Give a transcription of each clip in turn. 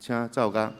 请奏乐。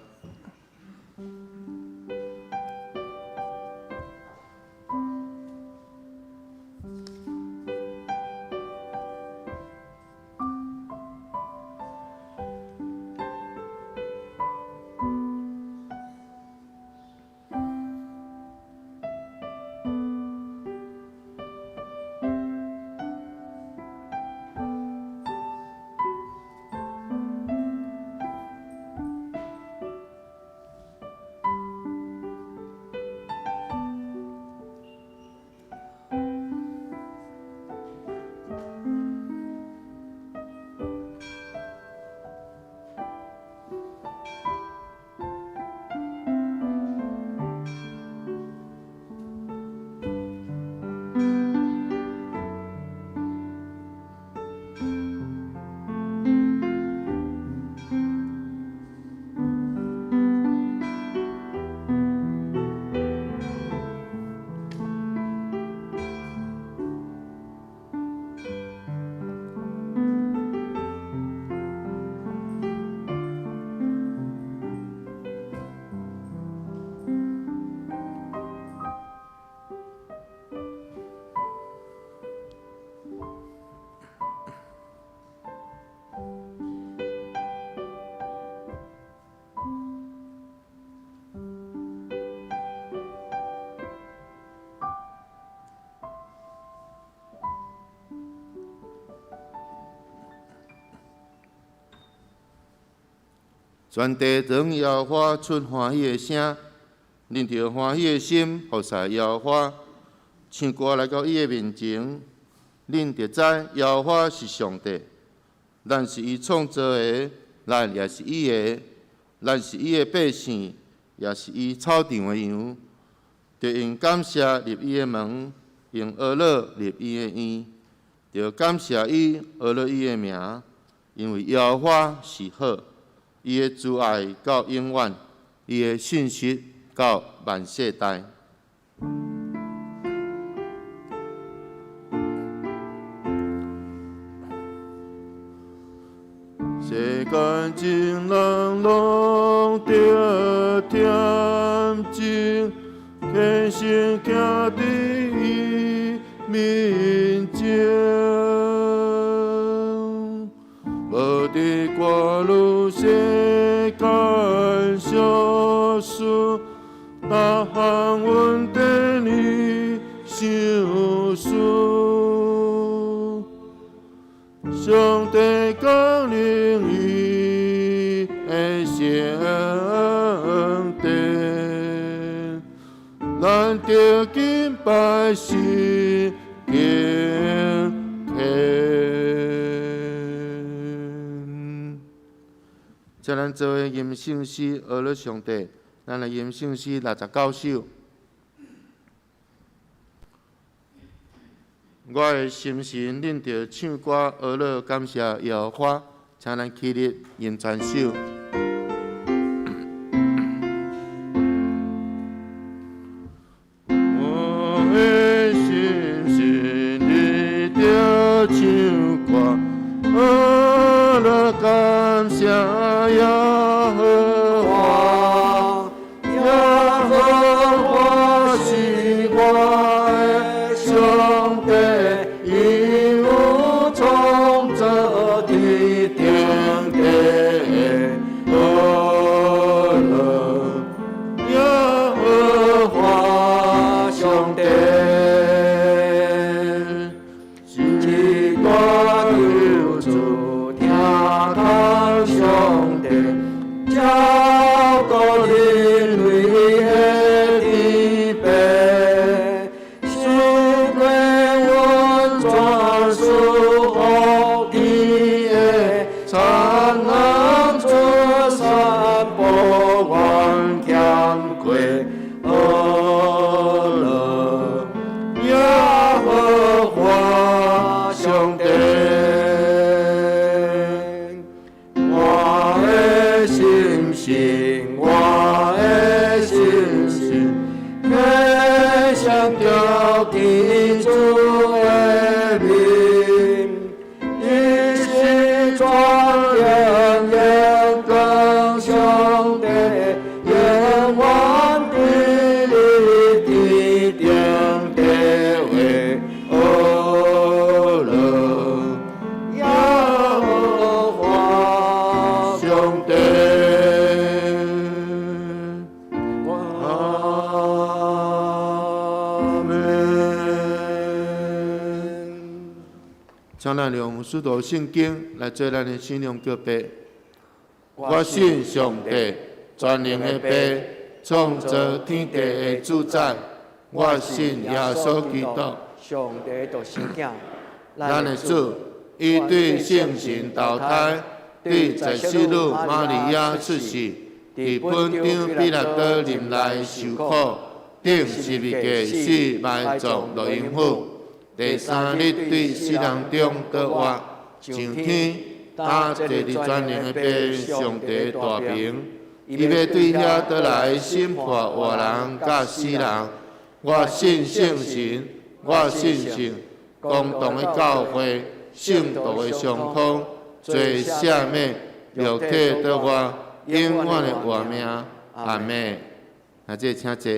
全地让摇花出欢喜的声，恁着欢喜的心，服侍摇花，唱歌来到伊的面前，恁着知摇花是上帝，咱是伊创造的，咱也是伊的，咱是伊的百姓，也是伊草场的羊，着用感谢入伊的门，用俄乐入伊的院，着感谢伊，俄乐伊的名，因为摇花是好。伊的慈爱到永远，伊的信实到万世代。世间情人拢着添情，天生徛伫伊面前，无伫歌路世间小事，大项阮跟你相思。上帝降临伊的圣殿，咱着敬拜是敬请咱做伙吟圣诗，学了上帝。咱来吟圣诗69首。我的心神，恁着唱歌学了感谢耶和华。请咱起立吟全首。我的心神，你着唱歌学了感谢耶和华。耶和华是我的上帝。上请咱用许多圣经来做咱的信仰告白。我信上帝，全能的爸，创造天地的主宰。我信耶稣基督，上帝独生子，咱的主，伊对圣神投胎，对在世女玛利亚出世，伫本场彼拉多任内受苦，顶十字架死，埋葬，落阴府。第三日对死人中倒活，上天，打坐伫全能的爸上帝大名，伊要对遐倒来审判活人甲死人。我信圣神，我信神，公同的教会，圣道的上通，罪赦免，肉体倒活，永远的活命。阿门。那这请坐。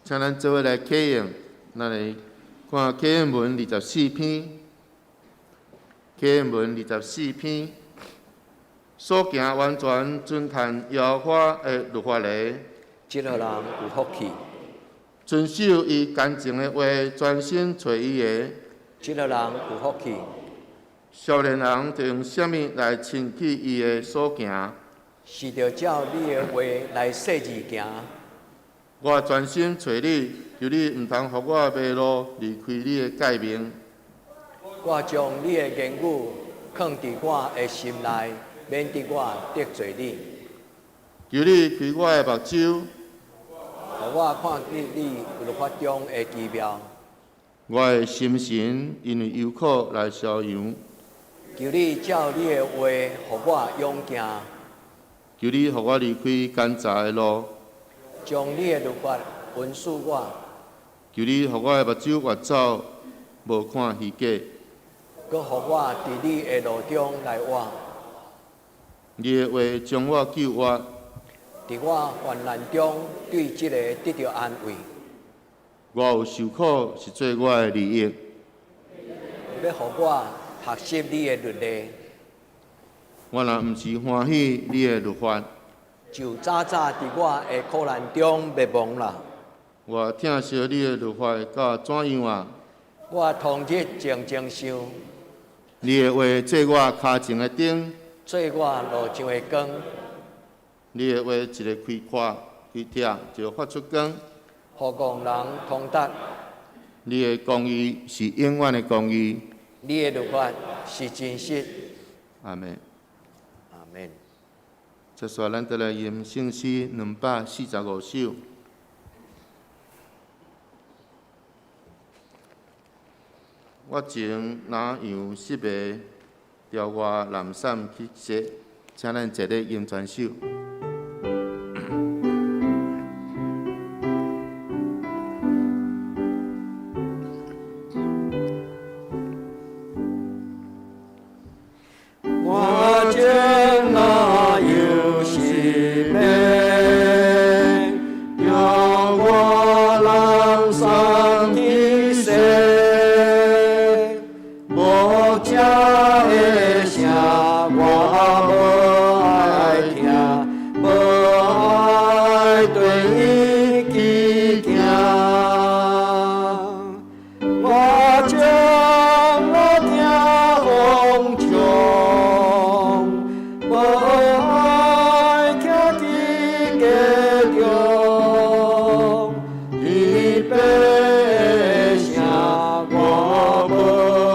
请咱做伙来启用，咱来看启用文24篇。启用文24篇，所行完全遵行耶和华的律法的，这个人有福气；遵守伊干净的话，专心找伊的，这个人有福气；少年人就用什么来亲近伊的所行？是着照你的话来说字行。我专心找你，求你毋通互我迷路，离开你的诫命。我将你的言语放伫我的心内，免得我得罪你。求你开我的目睭，互我看见你律法中的奇妙。我的心神因为忧苦来消扬。求你照你的话，互我勇行。求你互我离开奸诈的路。将你的律法允许我，求你互我的目睭越走，无看虚假。搁互我伫你的路中来活。你的话将我救活，伫我患难中对这个得到安慰。我有受苦是做我的利益。要互我学习你的律例，我若毋是欢喜你的律法，就早早伫我的苦难中灭亡啦。我疼惜你的律法到怎样啊？我同日静静想，你的话做我脚前的灯，做我路上的光。你的话一个开阔开拆就发出光。互戆人通达，你的公义是永远的公义。你的律法是真实。阿门。阿门。接下咱再来吟圣诗245首。我情哪样失迷，调我南山去色，请咱一日吟全首。我情哪样失迷，调我南山去色。无这的声，我无爱听，无爱对伊去行。我将我听风唱，无爱徛伫街中，伊白的声我无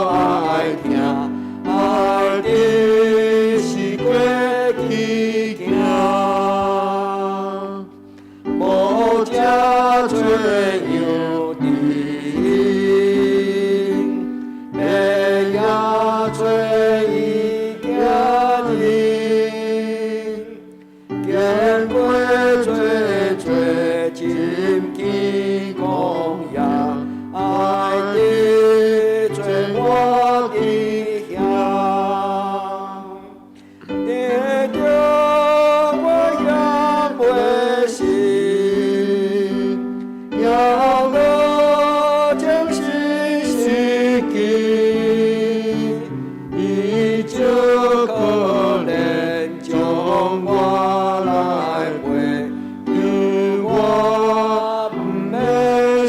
爱听，爱的是过去行，无这做样的。做伊家人，经过做真见公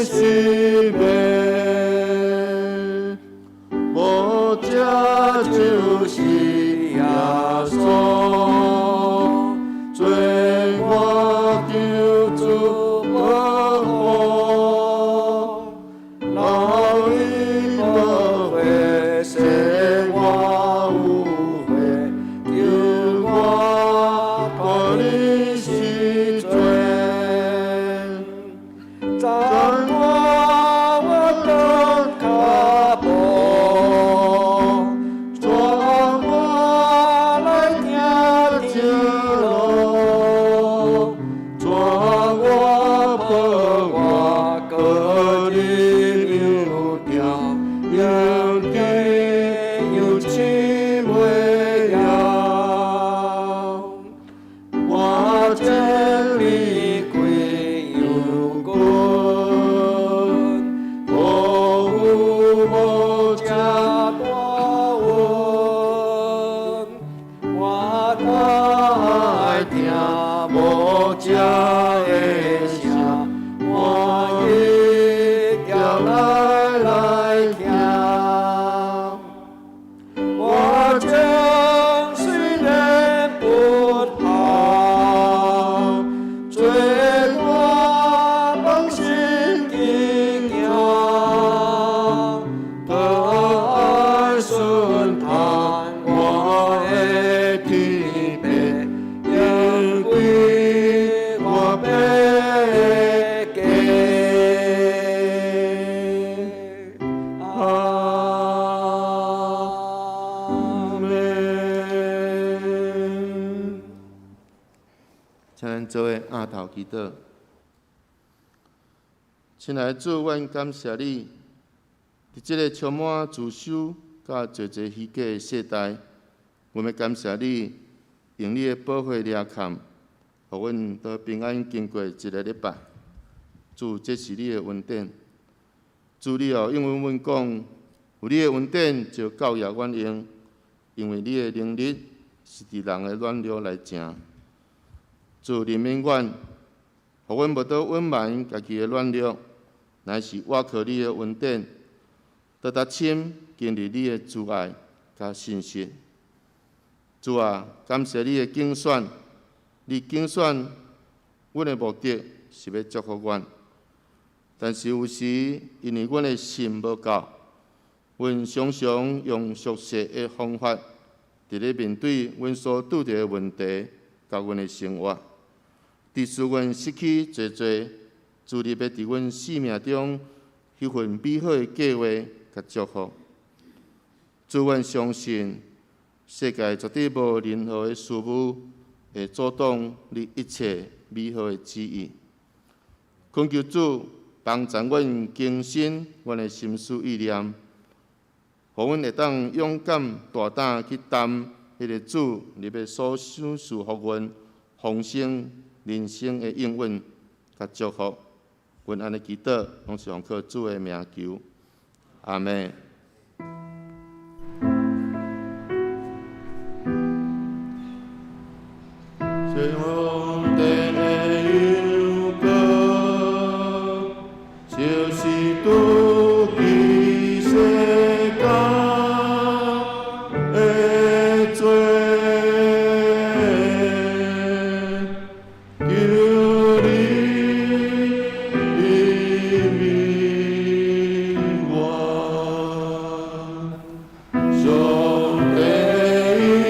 是美，无这就是耶稣，做我救主保护，老伊无会使我有会，救我互你是罪。赞我登脚步，带我来行正路，带我抱我个日又长，又低又深袂了，我这离开又滚，无有无这大运，我爱听无这的声，我一条来听。我将虽然不好，做我放心敬仰，都爱顺从我的天父，因为我要给。阿门。请咱做伙压头祈祷。亲爱的主，阮感谢你，伫即个充满自守甲侪侪虚假的世代，阮要感谢你，用你的保护掠坎，互阮都平安经过一个礼拜。主，这是你的恩典。主，你哦应允阮讲，有你的恩典就教育阮用，因为你的能力是伫人的软弱来成。主，怜悯阮，互阮无倒隐瞒家己的软弱，乃是倚靠你的恩典，得深经历你的慈爱甲信实。主啊，感谢你的拣选，你拣选阮的目的是要祝福阮，但是有时因为阮的心无够，阮常常用俗世的方法，伫咧面对阮所拄着的问题甲阮的生活。致使阮失去侪侪主你要伫阮生命中迄份美好的计划甲祝福。主，阮相信世界绝对无任何的事物会阻挡你一切美好的旨意。恳求主帮助阮更新阮的心思意念，互阮会当勇敢大胆去担迄个主你要所赏赐互阮丰盛人生的应允甲祝福。阮安尼祈祷，拢是奉靠主的名求，阿门。上帝的忧歌，就是拄起世间的罪，求你怜悯我。上帝的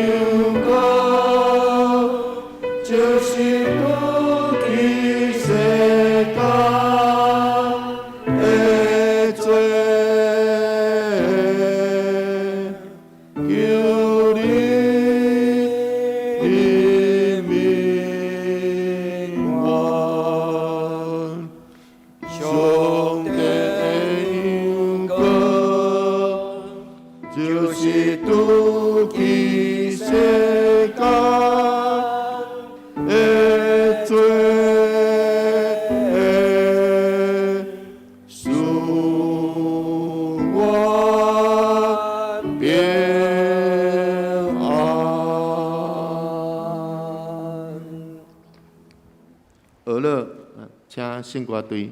忧歌，就是拄起世间的罪，求你怜悯我。上帝的忧歌，就是拄起世间的罪，使我平安。学了，请圣歌队。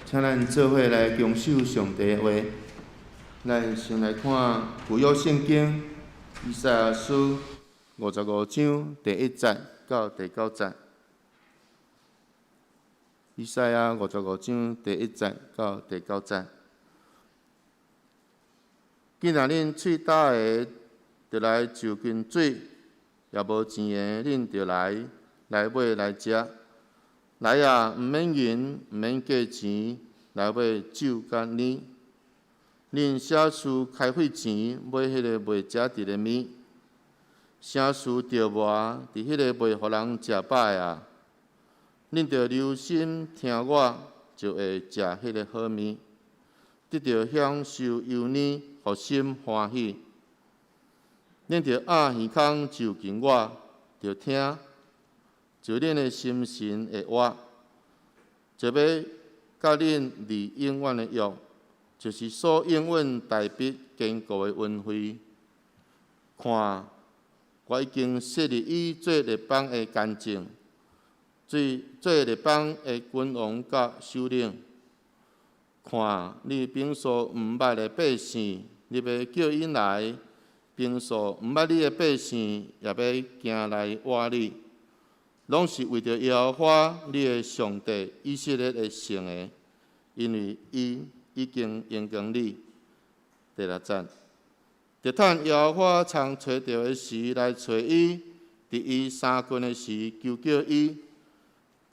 请咱做伙来恭守上帝的话。咱先来看旧约圣经以赛亚书55章第1节到第9节。以赛亚55章第1节到第9节。既然恁喙焦的，就来就近水；也无钱的，恁就来买来食。来啊，毋免银，毋免价钱，来买酒甲奶。恁啥事开费钱买迄个袂食得的物？啥事着磨伫迄个袂互人食饱的啊？恁着留心听我，就会食迄个好物，得着享受幼年，互心欢喜。恁着压耳孔就近我，着听。就恁的心神会活，就要甲恁立永远的约，就是所永远代笔坚固的恩惠。看，我已经设立伊做列邦的干净，做列邦的君王甲首领。看，你平素毋捌的百姓，你要叫因来；平素毋捌你的百姓，也要行来活你。拢是为着耶和华你的上帝以色列的圣的，因为伊已经应光你。第6节，着趁耶和华常找着的时来找伊，伫伊三困的时求叫伊。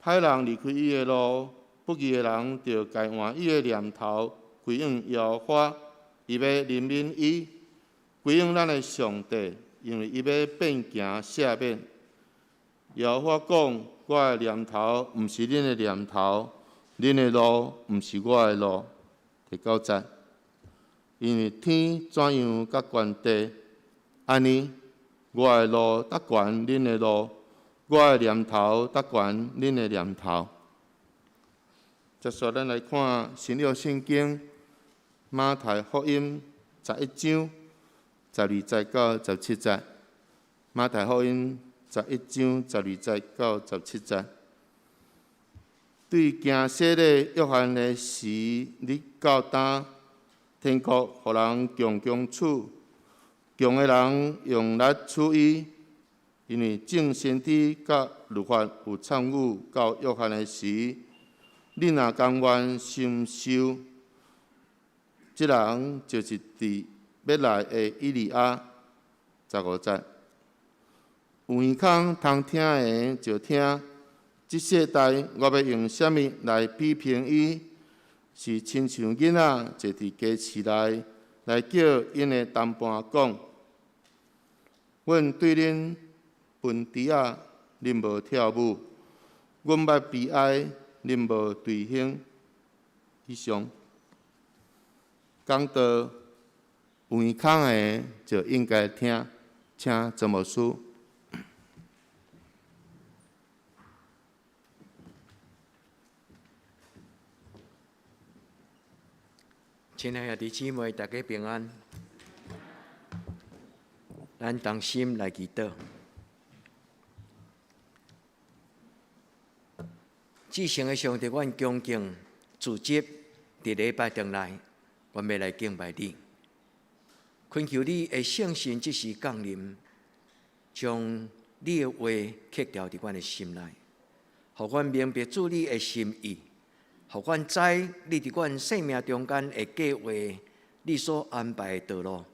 歹人离开伊的路，不义的人着改换伊的念头，归向耶和华，伊要怜悯伊，归向咱的上帝，因为伊要变行赦免。耶和华讲：我的念头毋是恁的念头，恁的路毋是我的路。第9节，因为天怎样甲悬地，安尼我的路达悬恁的路，我的念头达悬恁的念头。接续咱来看新约圣经马太福音11章12节到17节。马太福音11章12节到17节，对行洗礼约翰的时，你到担天国，互人强强处，强的人用力处伊，因为正先知甲律法有参与到约翰的时，你若甘愿承受，这人就是伫要来的以利亚。15节。有耳孔通听的就听，这世代我要用什么来批评伊？是亲像囡仔坐伫家市内，来叫因的同伴讲：阮对恁分猪仔，恁无跳舞；阮捌悲哀，恁无对兴。以上讲到有耳孔的就应该听，请曾牧师。亲爱的弟姊妹，大家平安。咱同心来祈祷。至圣的上帝，阮恭敬自责，伫礼拜中来，阮要来敬拜你，恳求你的圣神即时降临，将你的话刻掉伫阮的心内，互阮明白主你的心意，互阮知你伫阮生命中间的计划，你所安排的道路。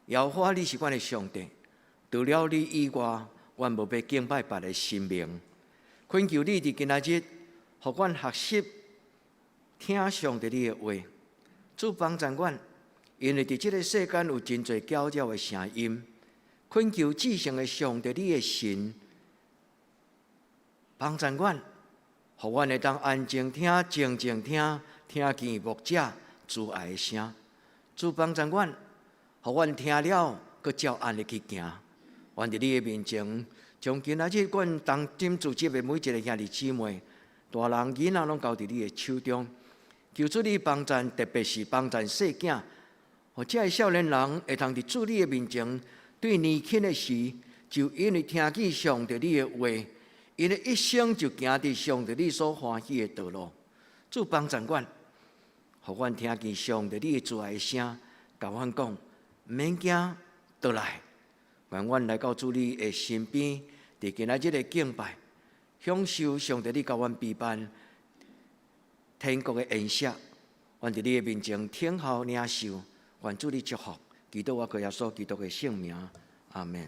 耶和华，你是阮的上帝，除了你以外，阮无要敬拜别的神明。恳求你伫今仔日，互阮学习听上帝你的话，主帮助阮，因为伫即个世间有真侪搅扰的声音。恳求至圣的上帝你的神帮助阮，互阮会当安静听、静静听，听见牧者慈爱的声。主帮助阮，互阮听了，佮照安尼去行。阮伫你的面前，将今仔日阮当今组织的每一个兄弟姊妹、大人囡仔，拢交伫你的手中。求主你帮助，特别是帮助细囝，或者是少年人，会通伫主你的面前。对年轻的时，就因为听见上帝你的话，因为一生就行伫上帝你所欢喜的道路。主帮助阮，互阮听见上帝你的慈爱的声，甲阮讲，毋免惊，倒来，愿阮来到主你的身边，伫今仔日的敬拜，享受上帝你甲阮陪伴天国的恩赦。阮伫你的面前听候领受，愿主你祝福。祈祷我靠耶稣基督的圣名，阿门。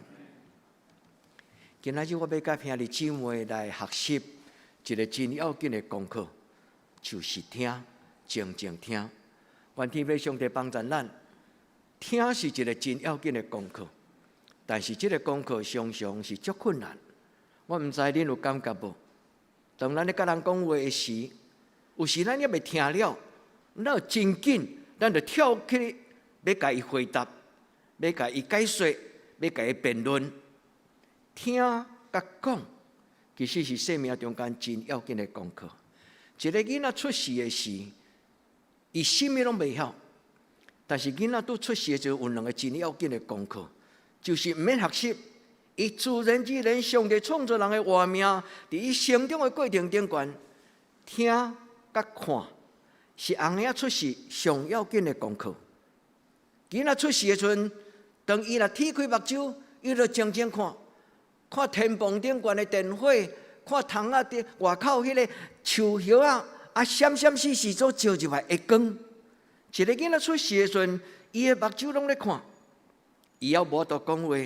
今仔日我要甲兄弟姊妹来学习一个真要紧的功课，就是听，静静听。愿天父上帝帮助咱，听是一个真要紧的功课，但是这个功课常常是足困难。我毋知恁有感觉无？当咱咧甲人讲话的时，有时咱也未听了，咱真紧，咱就跳起。要甲伊回答，要甲伊解说，要甲伊辩论，听甲讲，其实是生命中间真要紧的功课。一个囡仔出世的时，伊什么拢袂晓，但是囡仔拄出世就有两个真要紧的功课，就是毋免学习，伊自然而然上帝创造人的画面，伫伊成长的过程中间，听甲看，是翁仔出世上要紧的功课。囡仔出世的时阵，当伊若天开目睭，伊就静静看，看天棚顶悬的电火，看窗仔顶外口迄个树叶啊闪闪烁烁所照入来的光。一个囡仔出世的时阵，伊的目睭拢咧看，伊也无多讲话，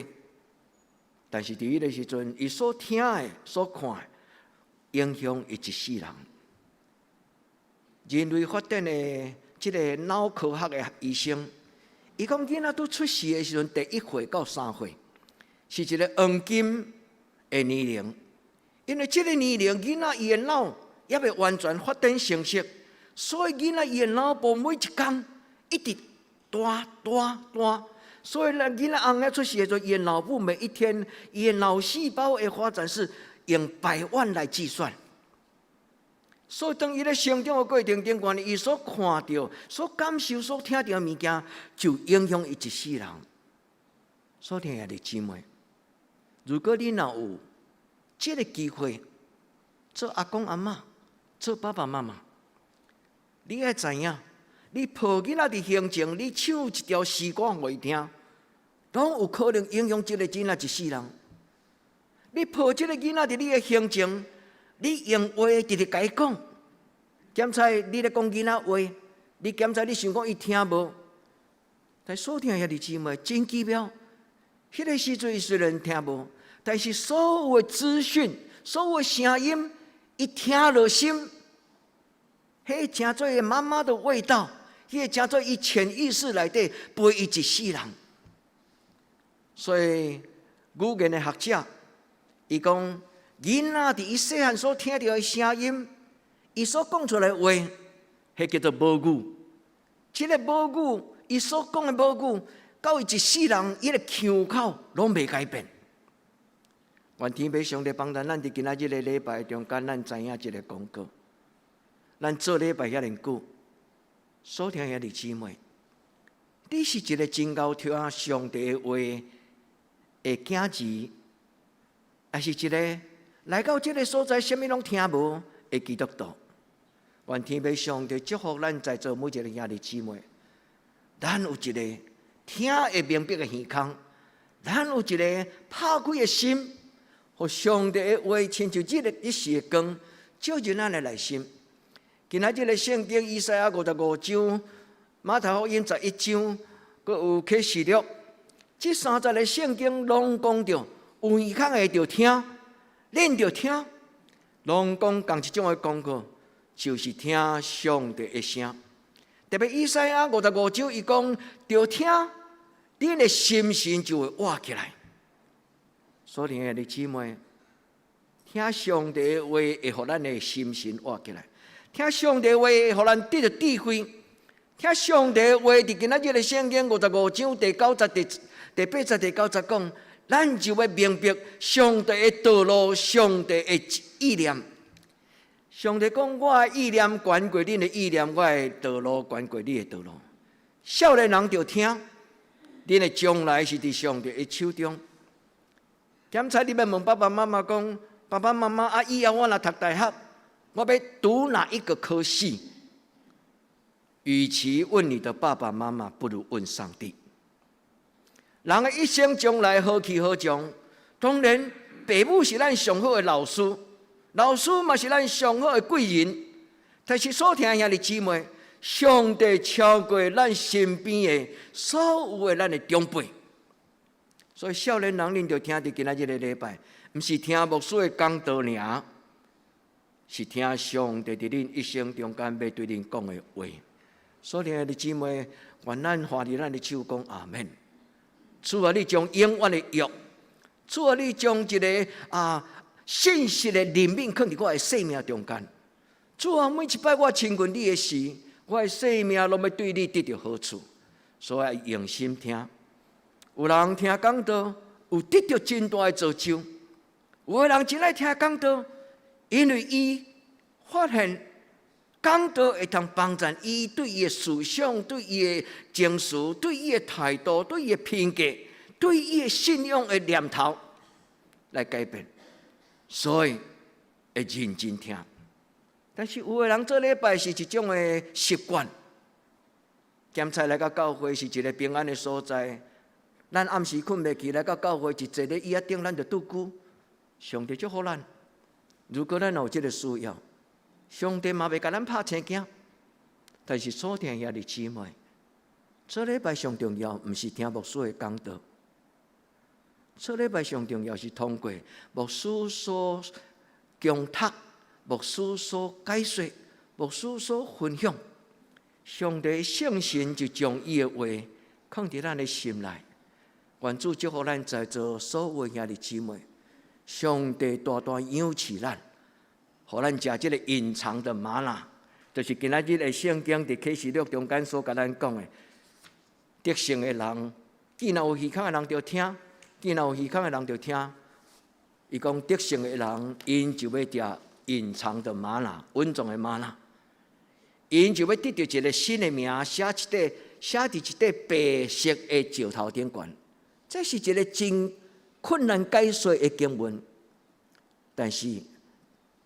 但是伫迄个时阵，伊所听的、所看的，影响伊一世人。人类发展的即个脑科学的医生。伊讲囡仔拄出世的时阵，第1岁到3岁，是一个黄金的年龄。因为这个年龄，囡仔伊的脑也未完全发展成熟，所以囡仔伊的脑部每一天一直大，所以咱囡仔翁仔出世的时候，伊的脑部每一天，伊的脑细胞的发展是用100万来计算。所以，当伊咧成长的过程中间，伊所看到、所感受、所听到的物件，就影响伊一世人。所以，兄弟姊妹，如果你若有这个机会，做阿公阿嬷、做爸爸妈妈，你要知影，你抱囡仔的行程，你唱一条诗歌互伊听，拢有可能影响这个囡仔一世人。你抱这个囡仔的你的行程。你用话直直甲伊讲，检查你咧讲囡仔话，你检查你想讲伊听无？但所听兄弟姊妹真奇妙，迄个时阵伊虽然听无，但是所有的资讯、所有的声音，伊听落心，迄真做伊妈妈的味道，迄个真做伊潜意识内底陪伊一世人。所以语言的学者，伊讲。囡仔伫伊细汉所听到的声音，伊所讲出来的话，迄叫做母语。这个母语，伊所讲的母语，到伊一世人，伊的腔口拢袂改变。愿天父上帝帮助咱伫今仔日的礼拜中间，咱知影这个功课。咱做礼拜遐尼久，所听兄弟姊妹，你是一个真够听上帝的话的囝儿，还是一个？来到这个所在，什么拢听无的基督徒，愿天父上帝祝福咱在座每一个兄弟姊妹。咱有一个听会明白的耳孔，咱有一个拍开的心，互上帝的话亲像这个一时的光，照进咱的内心。今仔日的圣经以赛亚55章、马太福音11章，阁有启示录，这30个圣经拢讲着，有耳孔的着听，恁着听，拢讲同一种的功课，就是听上帝的声。特别以赛亚55章，伊讲着听，恁的心神就会活起来。所以，弟兄姊妹，听上帝的话，会互咱的心神活起来。听上帝的话，会互咱得到智慧。听上帝的话，伫今仔日的圣经55章第90、第80、第90讲，咱就要明白上帝的道路、上帝的意念。上帝讲：我的意念悬过恁的意念，我的道路悬过你的道路。少年人就听，恁的将来是伫上帝的手中。检查你要问爸爸妈妈讲：爸爸妈妈啊，以后我若读大学，我要读哪一个科系？与其问你的爸爸妈妈，不如问上帝。人的一生将来何去何从？当然，父母是咱上好的老师，老师嘛是咱上好的贵人。但是所听兄弟姊妹，上帝超过咱身边的所有的咱的长辈。所以少年人，恁就听伫今仔日的礼拜，毋是听牧师的讲道尔，是听上帝伫恁一生中间要对恁讲的话。所以兄弟姊妹，愿咱花伫咱的手讲阿门。主啊，你将永远的约，主啊，你将一个信息的灵敏放伫我的生命中间。主啊，每一摆我亲近你的时，我的生命拢要对你得到好处，所以用心听。有人听讲道，有得到真大的造就；有的人真爱听讲道，因为伊发现讲道会通帮助伊对伊的思想、对伊的情绪、对伊的态度、对伊的品格、对伊的信仰的念头来改变，所以会认真听。但是有的人做礼拜是一种的习惯，检查来到教会是一个平安的所在。咱暗时困袂去，来到教会一坐咧椅仔顶，咱就拄久。上帝祝福咱。如果咱有这个需要，上帝嘛袂甲咱拍青镜。但是所听兄弟姊妹，做礼拜上重要，毋是听牧师的讲道。做礼拜上重要是通过牧师所讲读、牧师所解说、牧师所分享。上帝圣神就将伊的话放伫咱的心内。愿主祝福咱在座所有兄弟姊妹，上帝大大养赐咱，互咱食这个隐藏的玛纳，就是今仔日的圣经伫启示录中间所甲咱讲的，得胜的人，既然有耳孔的人就听，既然有耳孔的人就听。伊讲得胜的人，因就要食隐藏的玛纳，稳重的玛纳，因就要得到一个新的名，写伫一块白色的石头顶悬。这是一个真困难解说的经文，但是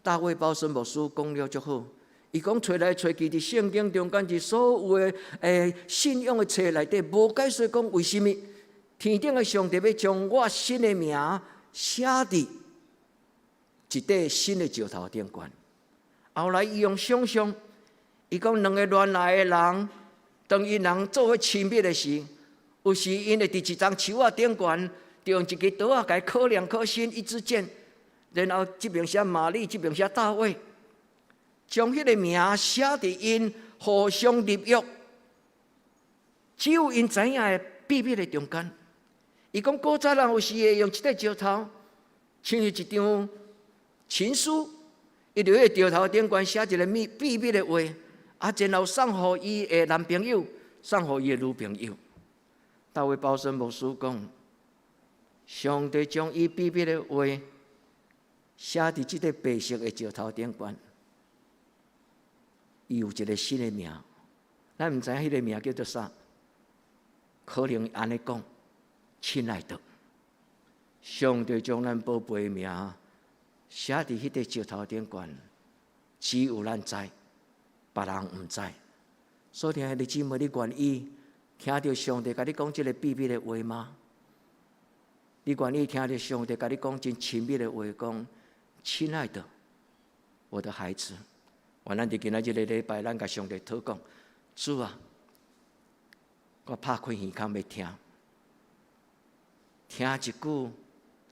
大卫保孙牧师讲了足好。伊讲找来找去，伫圣经中间是所有的信仰的册内底，无解说讲为什么天顶的上帝要将我新的名写伫一块新的石头顶悬。后来伊用想象，伊讲两个恋爱的人，当因人做伙亲密的时。有时因会伫一丛树仔顶悬，就用一支刀仔甲伊刻两颗心，一支箭，然后这边写玛丽，这边写大卫，将迄个名写伫因互相立约，只有因知影的秘密的中间。伊讲古早人有时会用一块石头，像是一张情书，伊就喺石头顶悬写一个秘密的话，然后送互伊的男朋友，送互伊的女朋友。大卫保孙牧师讲，上帝将伊秘密的话写伫即个白色的石头顶悬，伊有一个新的名，咱毋知影迄个名叫做啥，可能安尼讲，亲爱的，上帝将咱宝贝的名写伫迄个石头顶悬，只有咱知，别人毋知。所以兄弟姊妹，你愿意听到上帝甲你讲这个秘密的话吗？你愿意听到上帝甲你讲真亲密的话，讲亲爱的，我的孩子，愿咱伫今仔日个礼拜，咱甲上帝讨讲，主啊，我拍开耳孔要听，听一句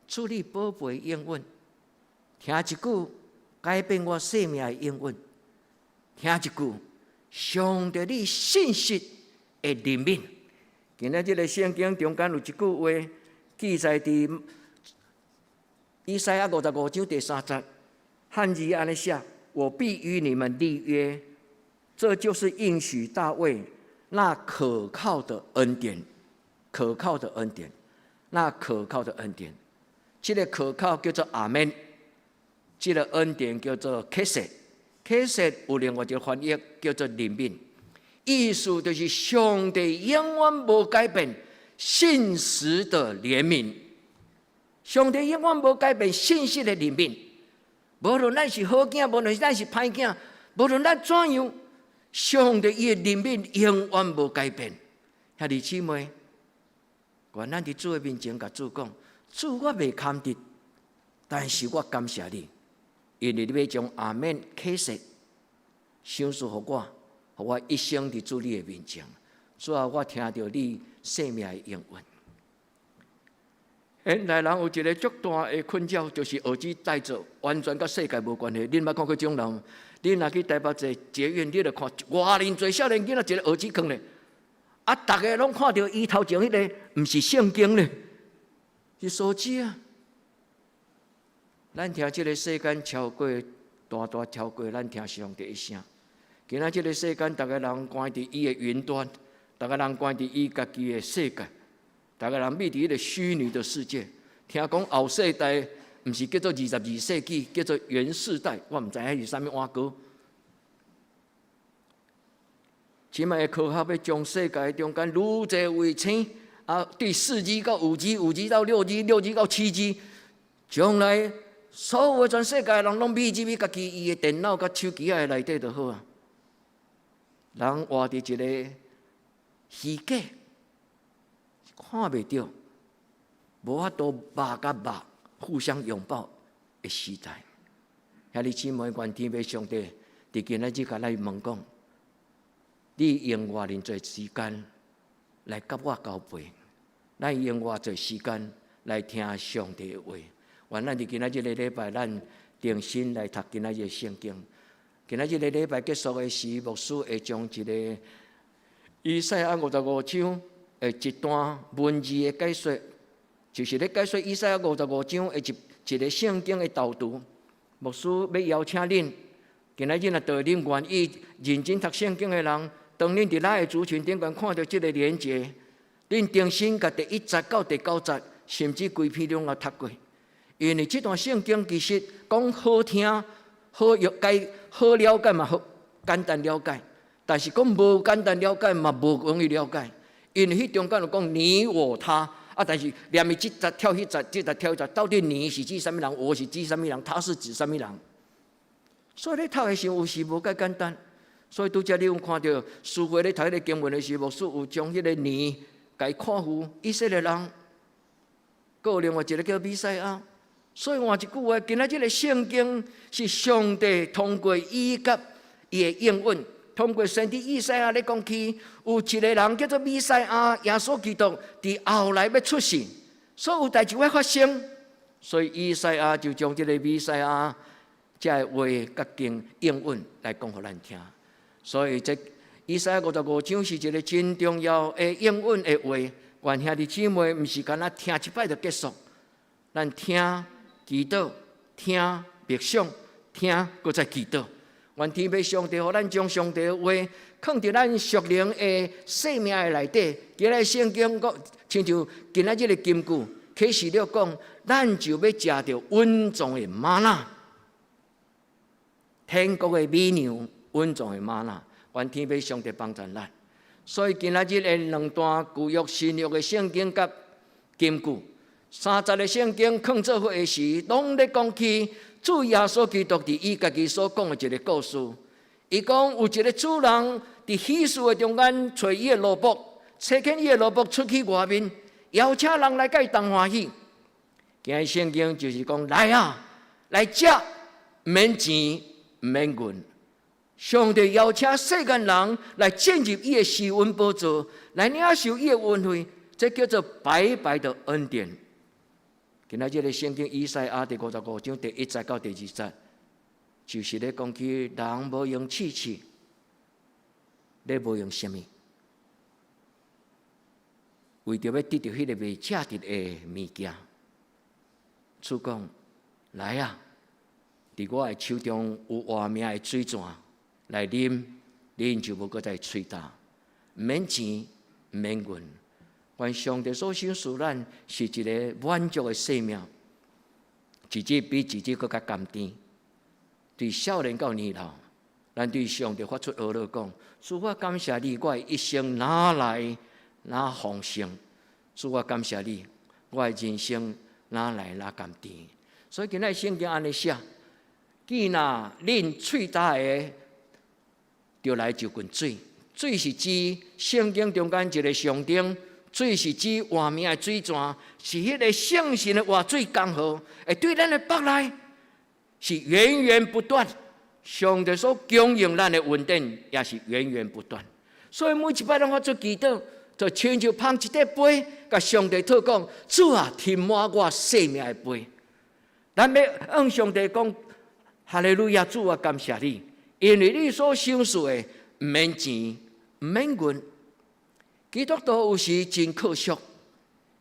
主你宝贝应允，听一句改变我生命的应允，听一句上帝你信息的灵敏。今仔日个圣经中间有一句话记载伫以赛亚55章第3节，汉字安尼写：我必与你们立约，这就是应许大卫那可靠的恩典，可靠的恩典，那可靠的恩典。这个可靠叫做阿门，这个恩典叫做启示，启示有另外一个翻译叫做灵敏。意思就是上帝永远无改变信实的怜悯，上帝永远无改变信实的怜悯。无论咱是好囝，无论咱是歹囝，无论咱怎样，上帝伊的怜悯永远无改变。兄弟姊妹，愿咱伫主的面前甲主讲：主，我未堪得，但是我感谢你，因为你要将阿们启示赏赐予我。互我一生伫主你的面前，主啊，我听到你生命的应允。现代人有一个足大的困扰，就是儿子带走，完全甲世界无关系。恁捌看过这种人？恁若去台北坐捷运，你著看偌尼侪少年囡仔一个儿子囥咧，啊，逐个拢看到伊头前迄个，毋是圣经咧，是手机啊。咱听这个世间超过大大超过，咱听上帝一声。今仔这个世间，逐个人关伫伊的云端，逐个人关伫伊家己的世界，逐个人秘伫迄个虚拟的世界。听讲后世代毋是叫做22世纪，叫做元世代，我毋知影是啥物碗糕。即卖的科学要将世界中间愈侪卫星啊，对4G 到5G，5G 到6G，6G 到7G， 将来所有的全世界人拢秘入家己伊的电脑甲手机仔内底就好啊。人活伫一个虚假，看袂到，无法度肉甲肉互相拥抱的时代。兄弟姊妹，愿天父上帝伫今仔日甲咱问讲：你用偌尼侪时间来甲我交陪？咱用偌侪时间来听上帝的话？愿咱伫今仔日的礼拜，咱定心来读今仔日的圣经。今仔日个礼拜结束的时，牧师会将一个以赛亚55章的一段文字的解说，就是咧解说以赛亚55章的一个圣经的导读。牧师要邀请恁，今仔日若对恁愿意认真读圣经的人，当恁伫咱的族群顶边看到这个连结，恁定心甲第1节到第9节，甚至规篇拢也读过。因为这段圣经其实讲好听。好了解嘛，好简单了解，但是讲无简单了解嘛，无容易了解。因为迄中间有讲你我他啊，但是连伊即节跳迄节，即节跳迄节，到底你是指什么人，我是指什么人，他是指什么人？所以咧读的时候有时无介简单。所以拄则你有看到书会咧读迄个经文的时候，牧师有将迄个年甲伊看负以色列人，阁有另外一个叫米赛亚。所以换一句话，今仔日个圣经是上帝通过伊甲伊的应允，通过先知以赛亚咧讲起，有一个人叫做弥赛亚，耶稣基督伫后来要出世，所有代志会发生。所以以赛亚就将这个弥赛亚这话甲经应允来讲互咱听。所以这以赛亚55章是一个真重要的应允的话。愿兄弟姊妹毋是干那听一摆就结束，咱听。祈祷，听默想，听，搁再祈祷。愿天父上帝，互咱将上帝的话放伫咱属灵的生命的内底。今日圣经讲，亲像今仔日的金句，启示了讲，咱就要食到稳重的玛纳，天国的美娘，稳重的玛纳。愿天父上帝帮助咱。所以今仔日的两段旧约、新约的圣经甲金句。30个圣经放做伙的时，拢咧讲起主耶稣基督伫伊家己所讲的一个故事。伊讲有一个主人伫喜事的中间找伊的萝卜，找见伊的萝卜出去外面，邀请人来甲伊同欢喜。今日圣经就是讲来啊，来食，毋免钱，毋免银，上帝邀请世间人来进入伊的施恩宝座，来领受伊的恩惠，这叫做白白的恩典。今仔日的圣经以赛亚第55章第1节到第2节，就是咧讲起人无用刺刺，你无用什么？为着要得到迄个未价值的物件，主讲来啊！伫我的手中有活命的水泉，来啉，啉就无搁再吹打，毋免钱，毋免银。愿上帝所赏赐咱是一个满足的生命，一日比一日搁较甘甜。对少年到年老，咱对上帝发出阿乐讲：主，我感谢你，我的一生哪来哪丰盛？主，我感谢你，我的人生哪来哪甘甜？所以今仔圣经安尼写：既然恁喙打的，就来就滚水。水是指圣经中间一个象征。水是指活命的水泉，是迄个圣神的活水江河，会对咱的腹内是源源不断。上帝所供应咱的稳定，也是源源不断。所以每一摆咱发出祈祷，就亲像捧一块杯，甲上帝祷讲：主啊，填满我生命的杯。咱要向上帝讲：哈利路亚，主啊，感谢你，因为你所赏赐的，毋免钱，毋免银。基督徒有时真可惜，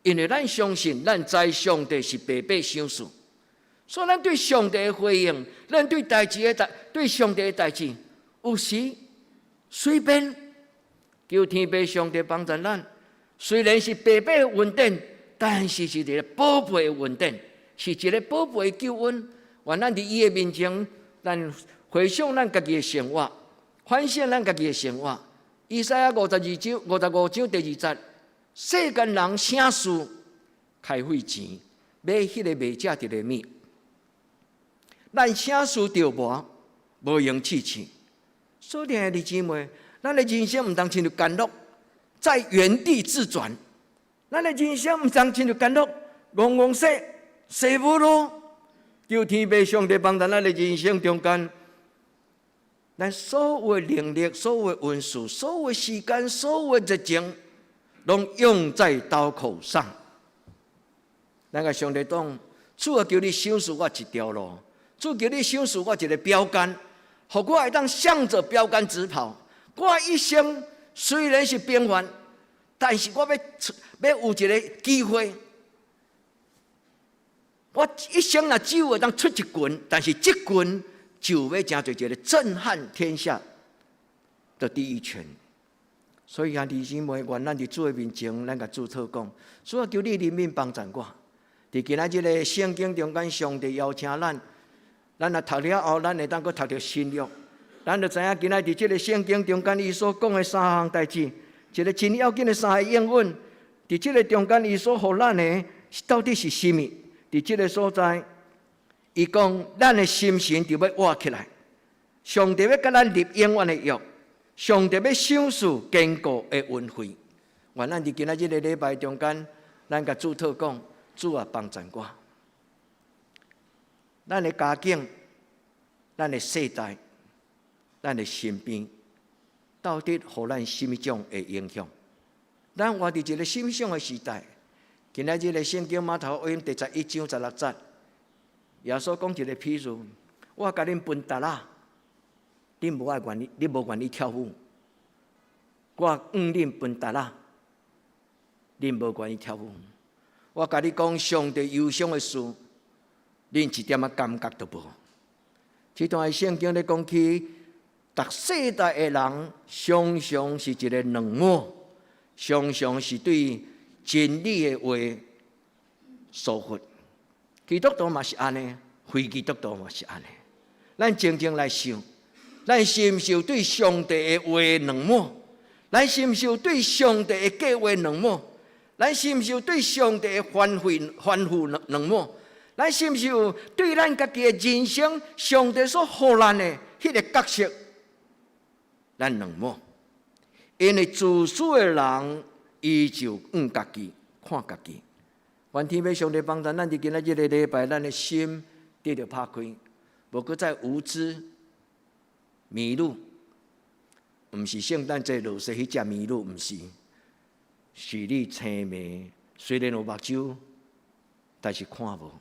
因为咱相信咱知上帝是白白赏赐，所以咱对上帝的回应，咱对对上帝的代志，有时随便求天父上帝帮助咱。虽然是白白的稳定，但是是一个宝贝的稳定，是一个宝贝的救恩。愿咱伫伊的面前，咱回想咱家己的生活，反省咱家己的生活。以赛亚55章第2节，世间人啥事开费钱买迄个未价值的物，咱啥事着无用刺刺。所以弟兄姊妹，咱的人生毋当亲像甘露，在原地自转。咱的人生毋当亲像甘露，戆戆洗无路。求天父上帝帮助咱的人生中间。咱所有的能力、所有的运数、所有的时间、所有的热情，拢用在刀口上。咱甲上帝讲：主啊，求你赏赐我一条路，主求你赏赐我一个标杆，互我会当向着标杆直跑。我一生虽然是平凡，但是我要有一个机会。我一生若只有会当出一拳，但是这拳就要成做一个震撼天下的第一拳。所以兄弟姊妹，愿咱伫主的面前，咱甲主祷讲：主啊，求你怜悯帮助我。伫今仔日个圣经中间，上帝邀请咱若读了后，咱会当阁读到新约。咱就知影今仔伫即个圣经中间，伊所讲的3项代志，一个真要紧的3个应允。伫即个中间，伊所互咱的到底是甚物？伫即个所在。伊讲，咱的心神就要活起来。上帝要甲咱立永远的约，上帝要赏赐坚固的恩惠。愿咱伫今仔日个礼拜中间，咱甲主祷讲：主啊，帮助我。咱的家境、咱的世代、咱的身边，到底互咱什么种的影响？咱活伫一个什么样的时代？今仔日个圣经马太福音第11章16节。耶稣讲一个譬如，我甲恁分担啦，恁无愿意，恁无愿意跳舞；我恁分担啦，恁无愿意跳舞。我甲你讲上帝忧伤的事，恁一点仔感觉都无。这段圣经咧讲起，逐世代的人常常是一个冷漠，常常是对真理的话疏忽。基督徒嘛是安尼，非基督徒嘛是安尼。咱静静来想，咱是毋是对上帝的话冷漠？咱是毋是对上帝的计划冷漠？咱是毋是对上帝的吩咐冷漠？咱是毋是对咱家己的人生，上帝所予咱的迄个角色，咱冷漠？因为自私的人，伊就家己看家己。愿天父上帝帮助咱伫今仔日个礼拜，咱的心得到拍开，无搁再无知、迷路，毋是圣诞节落雪去食麋鹿，毋是，是你青眉，虽然有目睭，但是看无。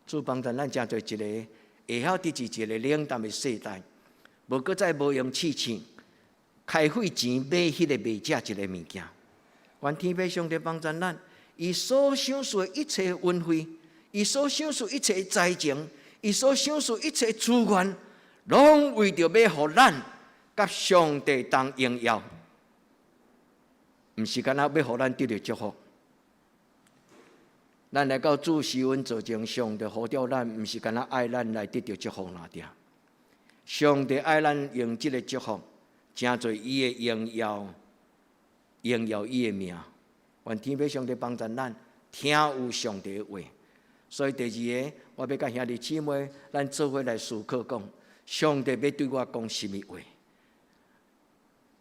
主帮助咱真做一个会晓伫一个冷淡的世代，无搁再无用刺青，开费钱买迄个卖食一个物件。愿天父上帝帮助咱，伊所享受的一切恩惠，伊所享受一切财情，伊所享受一切资源，拢为着要互咱甲上帝同荣耀，毋是干那要互咱得到祝福。咱来到主施恩座前，上帝呼召咱，毋是干那爱咱来得到祝福那点。上帝爱咱用这个祝福，真做伊的荣耀，荣耀伊的名。愿天父上帝帮助咱，听有上帝的话。所以第二个，我要甲兄弟姊妹，咱做伙来思考讲，上帝要对我讲什么话？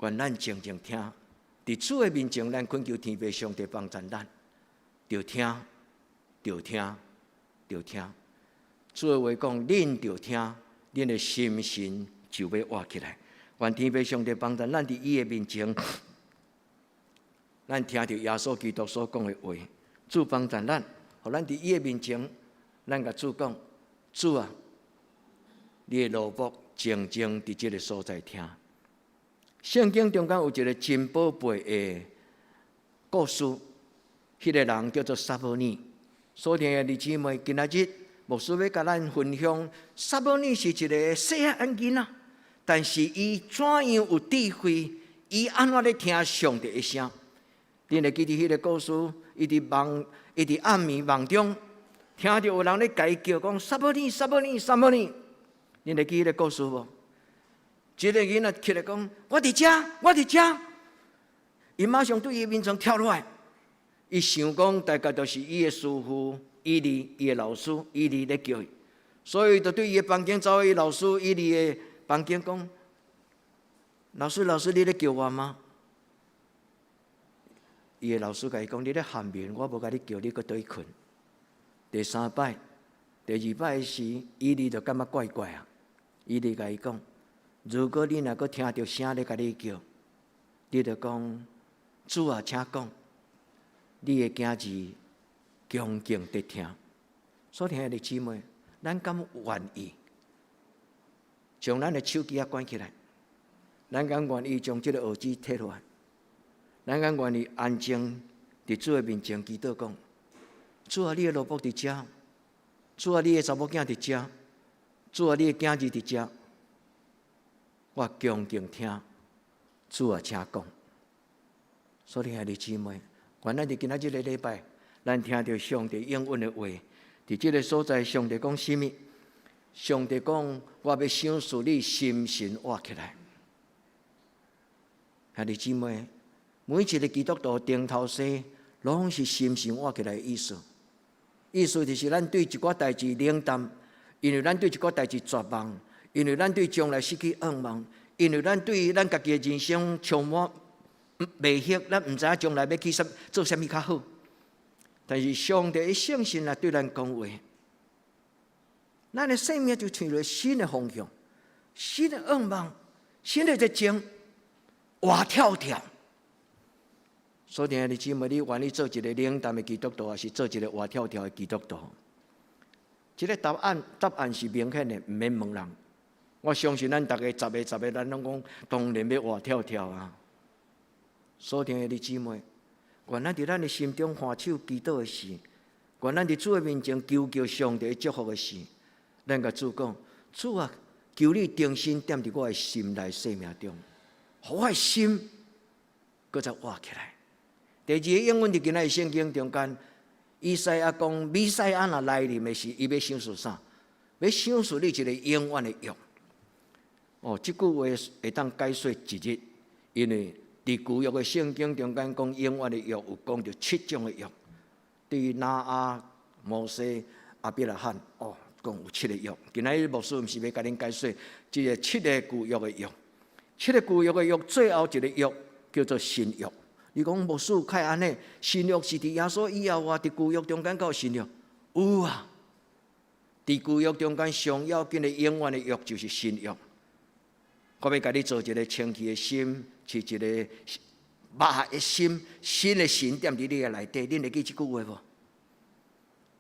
愿咱静静听，伫主的面前，咱恳求天父上帝帮助咱，就听，就听，就听。主的话讲，恁就听，恁的心神就要活起来。愿天父上帝帮助咱伫伊的面前，咱听到耶稣基督所讲的话，主帮助咱，互咱伫伊的面前，咱甲主讲，主啊，你的奴仆静静伫这个所在听。圣经中间有一个真宝贝的故事，迄个人叫做撒母耳。所听的弟姊妹，今仔日牧师要甲咱分享，撒母耳是一个细汉囡仔，但是伊怎样有智慧？伊安怎咧听上帝的声？恁会记得迄个故事？伊伫暗暝梦中，听到有人咧甲伊叫讲：“撒母耳，撒母耳，撒母耳！”恁会记得迄个故事无？一个囡仔起来讲：“我伫遮，我伫遮！”伊马上对伊面前跳落来。伊想讲，大概就是伊的师傅伊利，伊的老师伊利咧叫伊，所以就对伊的房间走去老师伊利的房间讲：“老师，老师，你咧叫我吗？”伊的老师甲伊讲：“你咧喊眠，我无甲你叫，你搁倒去困。”第三摆、第二摆时，伊利就感觉怪怪啊。伊利甲伊讲：“如果你若搁听到声咧甲你叫，你就讲：主啊，请讲。你的囝儿恭敬地听。”所听的姊妹，咱敢愿意将咱的手机关起来？咱敢愿意将这个耳机摕落来？咱敢愿意安静伫主的面前祈祷讲：主啊，你的奴仆伫遮；主啊，你的查某囝伫遮；主啊，你的囝儿伫遮。我恭敬听，主啊，请讲。所听的姊妹，愿咱伫今仔日个礼拜，咱听到上帝应允的话，伫这个所在，上帝讲什么？上帝讲：我要享受你心神活起来。兄弟姊妹，每一个基督徒顶头生，拢是心神活起来的意思。意思就是咱对一寡代志冷淡，因为咱对一寡代志绝望，因为咱对将来失去盼望，因为咱对咱家己的人生充满未晓，咱毋知影将来要去做啥物较好。但是上帝的圣心来对咱讲话，咱的生命就进入新的方向、新的愿望、新的热情，活跳跳。所以弟兄姊妹，你愿意做一个冷淡的基督徒，还是做一个活跳跳的基督徒？这个答案是明显的，唔免问人。我相信咱大家十个，咱拢讲当然要活跳跳啊。所以弟兄姊妹，愿咱伫咱的心中欢手祈祷的事，愿咱伫主的面前求上帝祝福的事，咱甲主讲：主啊，求你定心踮伫我的心内生命中，互我的心搁再活起来。第二个应允伫今仔日圣经中间，以赛亚讲：弥赛亚若来临的时，伊要享受啥？要享受你一个永远的约。这句话会当解说一日，因为伫旧约的圣经中间讲永远的约，有讲到7种的约。对于拿阿、摩西、亚伯拉罕，讲有7个约。今仔日牧师毋是要甲恁解说，即个7个旧约的约，7个旧约的约，最后一个约叫做新约。你讲牧师开安尼，新约是伫耶稣以后啊，伫旧约中间到新约有啊。伫旧约中间上要紧的永远的约就是新约。我要甲你做一个清气的心，是一个肉的心，新的神踮伫你的内底。恁会记即句话无？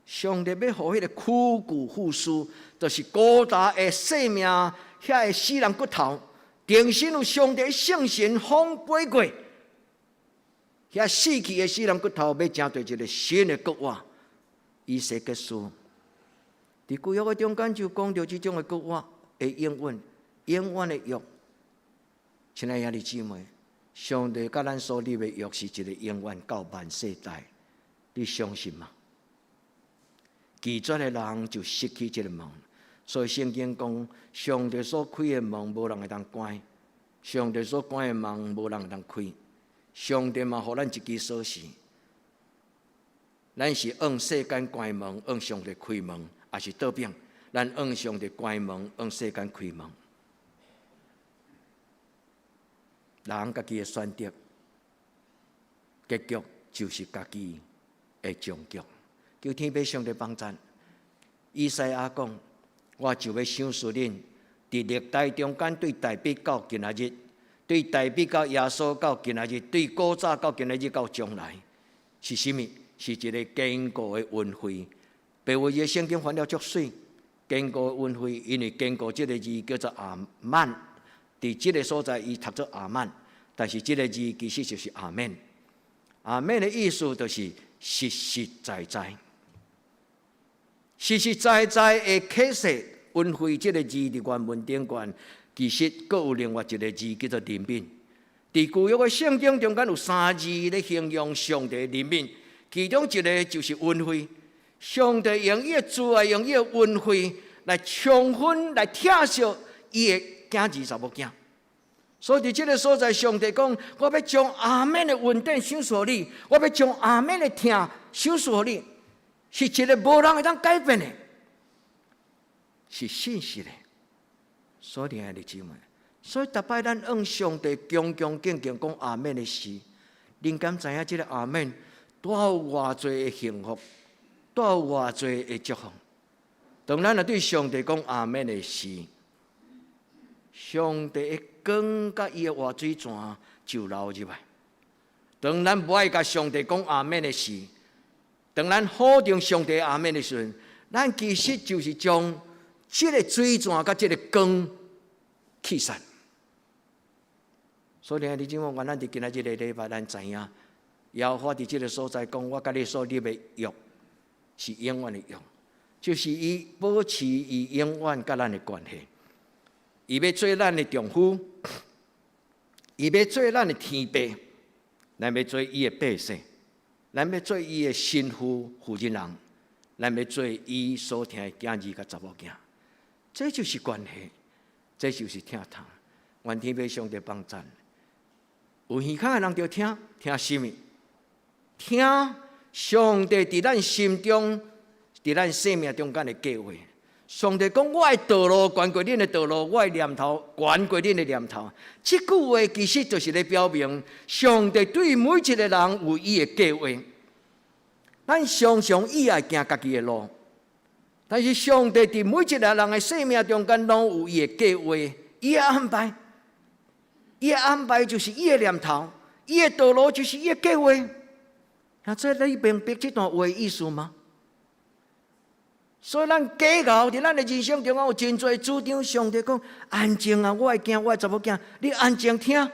上帝要互迄个枯骨复苏，就是古大的生命，遐个死人骨头，重新有上帝圣神风飞过，遐死去的死人骨头要成对一个新的骨活，以西结束。伫旧约的中间就讲到即种的骨活会永远、永远的约。亲爱兄弟姊妹，上帝甲咱所立的约是一个永远到万世代，你相信吗？拒绝的人就失去这个门，所以圣经讲，上帝所开的门，无人会当关；上帝所关的门，无人会当开。上帝嘛，互咱一支锁匙，咱是往世间关门，往上帝开门，还是倒变？咱往上帝关门，往世间开门。人家己的选择，结局就是家己的终局。求天父上帝帮助。以赛亚讲：“我就要想述恁伫历代中间对大比到今仔日，对大比到耶稣到今仔日，对古早到今仔日到将来，是甚物？是一个坚固的恩惠。白话字圣经翻了足水，坚固的恩惠，因为坚固这个字叫做阿曼，伫这个所在伊读作阿曼，但是这个字其实就是阿门。阿门的意思就是实实在在。实实在在的启示，恩惠这个字伫原文顶悬，其实阁有另外一个字叫做怜悯。伫旧约的圣经中间有3字咧形容上帝的怜悯，其中一个就是恩惠。上帝用伊的慈爱，用伊的恩惠来充分来拆销伊的囝儿查某囝。所以伫这个所在，上帝讲：我要将阿门的恩典赏赐你，我要将阿门的听赏赐你。是一个无人会当改变的，是信实的。所以，兄弟姊妹，所以逐摆咱往上帝恭恭敬敬讲阿门的时，恁敢知影这个阿门带有偌济的幸福，带有偌济的祝福？当咱若对上帝讲阿门的时，上帝的光甲伊的活水泉就流入来。当咱不爱甲上帝讲阿门的时，当咱否定上帝阿门的时阵，咱其实就是将这个水泉甲这个光去散。所以，兄弟姊妹，原咱伫今仔日的礼拜，咱知影，耶和华伫这个所在讲，我甲你所立的约是永远的约，就是伊保持伊永远甲咱的关系。伊要做咱的丈夫，伊要做咱的天父，咱要做伊的百姓。咱要做伊的新妇、负责人，咱要做伊所听的囝儿甲查某囝，这就是关系，这就是听堂。愿天父上帝帮助。有耳孔的人就听，听什么？听上帝伫咱心中、伫咱生命中间的计划。上帝讲：我的道路悬过恁的道路，我的念头悬过恁的念头。这句话其实就是咧表明，上帝对每一个人有伊的计划。咱常常以爱行家己的路，但是上帝伫每一个人的生命中间，拢有伊的计划，伊的安排。伊的安排就是伊的念头，伊的道路就是伊的计划。那这你明白这段话的意思吗？所以，咱假熬伫咱的人生中有真侪主张，上帝讲安静啊！我的囝，我的查某囝，你安静听。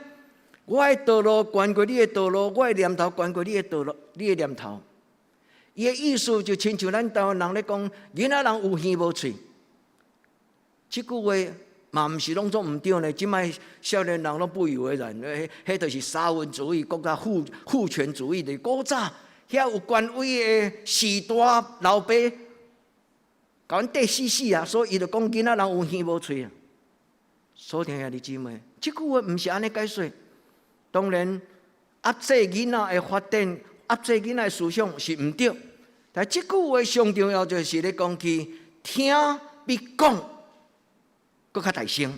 我的道路悬过你的道路，我的念头悬过你的道路，你的念头。伊的意思就亲像咱台湾人咧讲，囡仔人有耳无喙。这句话嘛，毋是拢总毋对呢。即摆少年人拢不以为然，迄就是沙文主义、国家父权主义的。古早遐有权威的时代老爸。甲阮缀死啊！所以伊就讲囡仔人有耳无喙啊。所以兄弟姊妹，即句话毋是安尼解说。当然，压制囡仔的发展、压制囡仔的思想是毋对。但即句话上重要就是咧讲去听比讲搁较大声。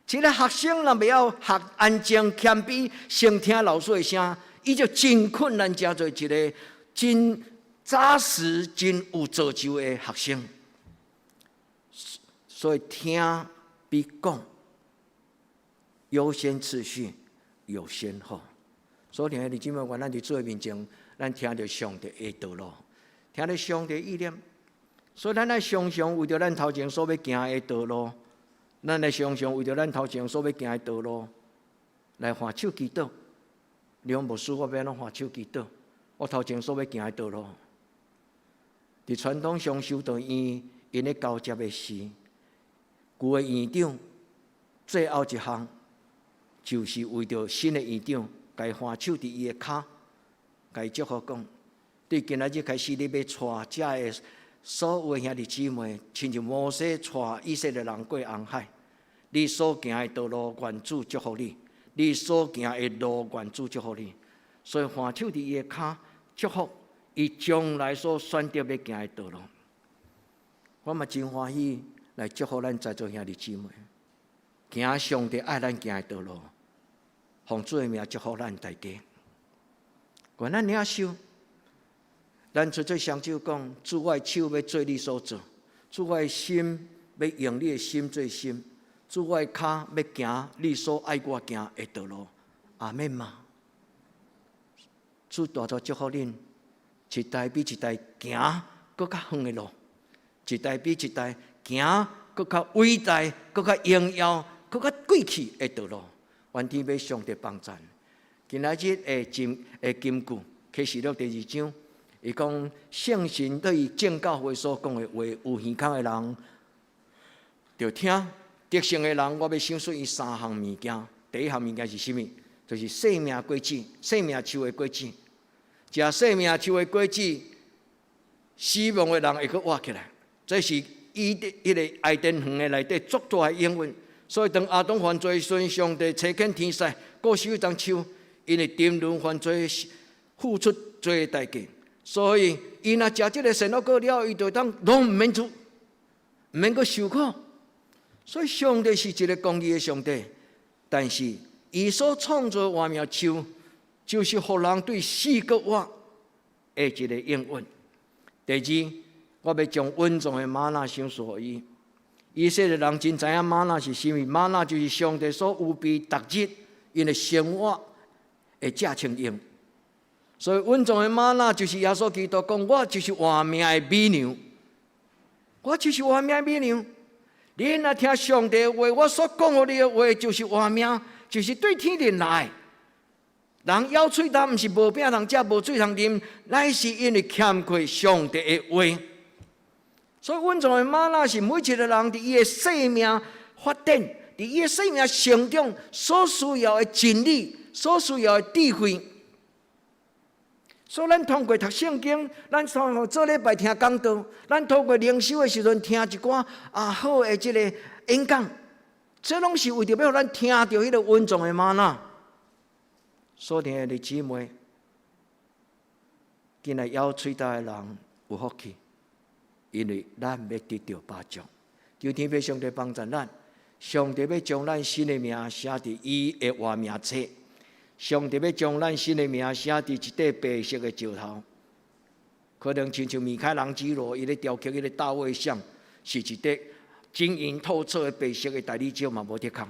一个学生若袂晓学安静谦卑，先听老师的声，伊就真困难，真做一个真扎实、真有造就的学生。所以听比讲优先次序有先后。所以，弟兄姊妹，愿咱伫主的面前，咱听到上帝的道路，听到上帝的意念。所以，咱来常常为着咱头前所要行的道路，咱来常常为着咱头前所要行的道路，来换手祈祷。两牧师，我要怎换手祈祷？我头前所要行的道路，伫传统上修道院因咧交接的时，旧的院长最后一项就是为着新的院长，该换手伫伊的骹，该祝福讲：对今仔日开始，你要带遮的所有兄弟姊妹，亲像摩西带以色列人过红海，你所行的道路，愿主祝福你。你所行的路，愿主祝福你。所以换手伫伊的骹，祝福伊将来所选择要行的道路。我嘛真欢喜来祝福咱在座兄弟姊妹，行上帝爱咱行的道路，奉主的名祝福咱大家。愿咱领受，咱出做双手讲：主我的手要做你所做，主我的心要用你的心做心。主我的脚要行你所爱我行的道路，阿免嘛。主大大祝福恁，一代比一代行更较远的路，一代比一代行更较伟大、更较荣耀、更较贵气的道路。愿天父上帝帮助。今仔日的金句，启示录第2章，伊讲圣神对于正教会所讲的话，有耳孔的人就听。得胜的人，我要想说伊3项物件。第一项物件是甚物？就是生命果子，生命树的果子。食生命树的果子，死亡的人会去活起来。这是伊迄个爱殿园的内底足大的应允。所以当亚当犯罪时，上帝垂看天使，果树一丛树，因为沉沦犯罪，付出罪的代价。所以伊若食这个善恶果了，伊就当拢唔免做，唔免去受苦。所以上帝是一个公义的上帝，但是伊所创造万苗树，就是互人对死搁活的一个应允。第二，我要将稳重的玛纳赏赐予伊。以色列人真知影玛纳是甚物？玛纳就是上帝所有备逐日因的生活的食清用。所以稳重的玛纳就是耶稣基督讲：我就是活命的美牛，我就是活命的美牛。你若听上帝的话，我所讲予你的话就是活命，就是对天灵来。人咬喙干，毋是无饼通食，无水通啉，乃是因为欠缺上帝的话。所以稳重的玛纳是每一个人伫伊的生命发展，伫伊的生命成长所需要的真理，所需要的智慧。所以，咱通过读圣经，咱通过做礼拜听讲道，咱通过灵修的时阵听一寡好的这个演讲，这拢是为着要咱听到迄个稳重的玛纳。所以，弟姊妹，今日咬喙大的人有福气，因为咱要得到帮助。求天父上帝帮助咱，上帝要将咱新的名写伫伊的活命册。上帝要将咱新的名写伫一块白色的石头，可能亲像米开朗基罗伊咧雕刻迄个大卫像，是一块晶莹透彻的白色的大理石嘛，无得空。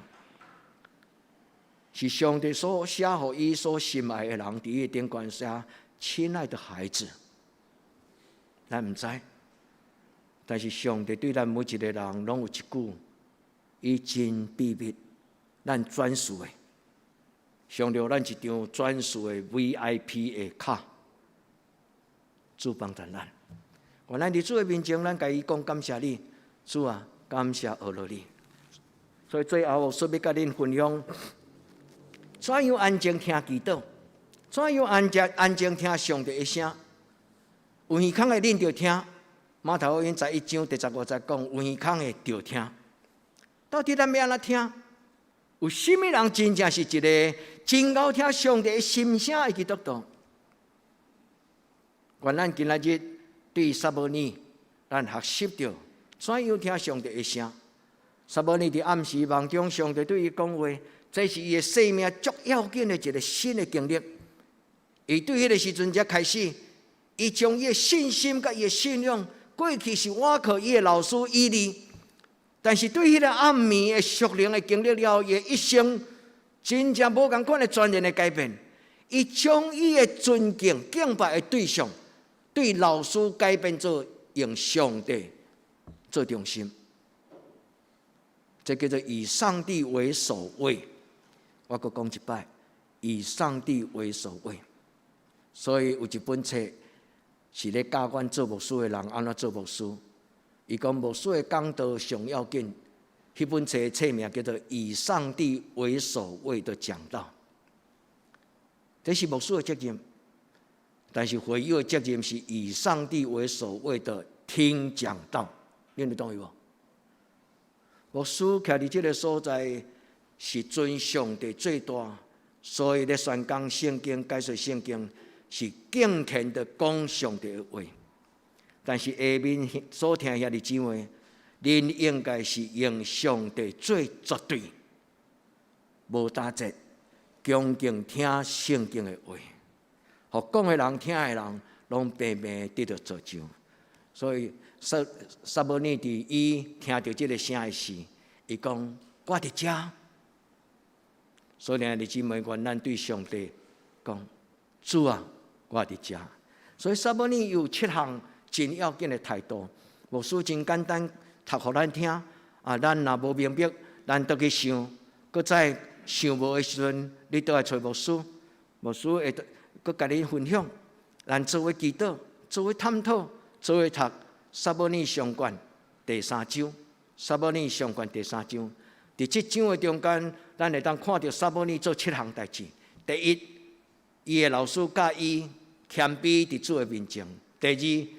是上帝所写予伊所心爱的人，伫伊顶悬写：亲爱的孩子，咱毋知，但是上帝对咱每一个人拢有一句，伊真秘密，咱专属的。上了咱一张专属的 VIP 的卡，主帮助咱。原来伫主的面前，咱甲伊讲感谢你，主啊，感谢俄罗你。所以最后，我说要甲恁分享，怎样安静听祈祷，怎样安静听上帝的声。有耳孔的恁着听，马太福音11章第15节讲，有耳孔的着听。到底咱要安怎听？有甚物人真正是一个真够听上帝的心声的基督徒？愿咱今仔日对撒母耳，咱学习着怎样听上帝的声。撒母耳伫暗时梦中，上帝对伊讲话，这是伊的生命足要紧的一个新的经历。伊对迄个时阵才开始，伊将伊的信心甲伊的信仰，过去是倚靠伊的老师以利。但是对迄个暗暝的属灵的经历了，伊一生真正无共款的全然的改变。伊将伊的尊敬敬拜的对象，对老师改变做用上帝做中心，这叫做以上帝为首位。我阁讲一摆，以上帝为首位。所以有一本册是咧教阮做牧师的人安怎做牧师。伊讲牧师的讲道上要紧，迄本册的册名叫做《以上帝为首位的讲道》。这是牧师的责任，但是会友的责任是以上帝为首位的听讲道。你们懂意无？牧师徛伫这个所在是尊上帝最大，所以咧宣讲圣经、解说圣经是敬虔的讲上帝的话。但是下面所听遐的姊妹，恁应该是用上帝最绝对，无打折。恭敬听圣经的话，互讲的人、听的人，拢平平得到造就。所以撒母耳伫伊听到这个声的时，伊讲：“我伫遮。”所以呢，弟姊妹，愿咱对上帝讲：“主啊，我伫遮。”所以撒母耳有7项真要紧的态度。牧师真简单，读互咱听。咱若无明白，咱倒去想，搁再。想无的时阵，你倒来找牧师，牧师会佮甲你分享，咱做伙祈祷，做伙探讨，做伙读撒母耳上卷第3章。撒母耳上卷第3章，伫这章的中间，咱会当看到撒母耳做7项代志。第一，伊的老师教伊谦卑伫主的面前；第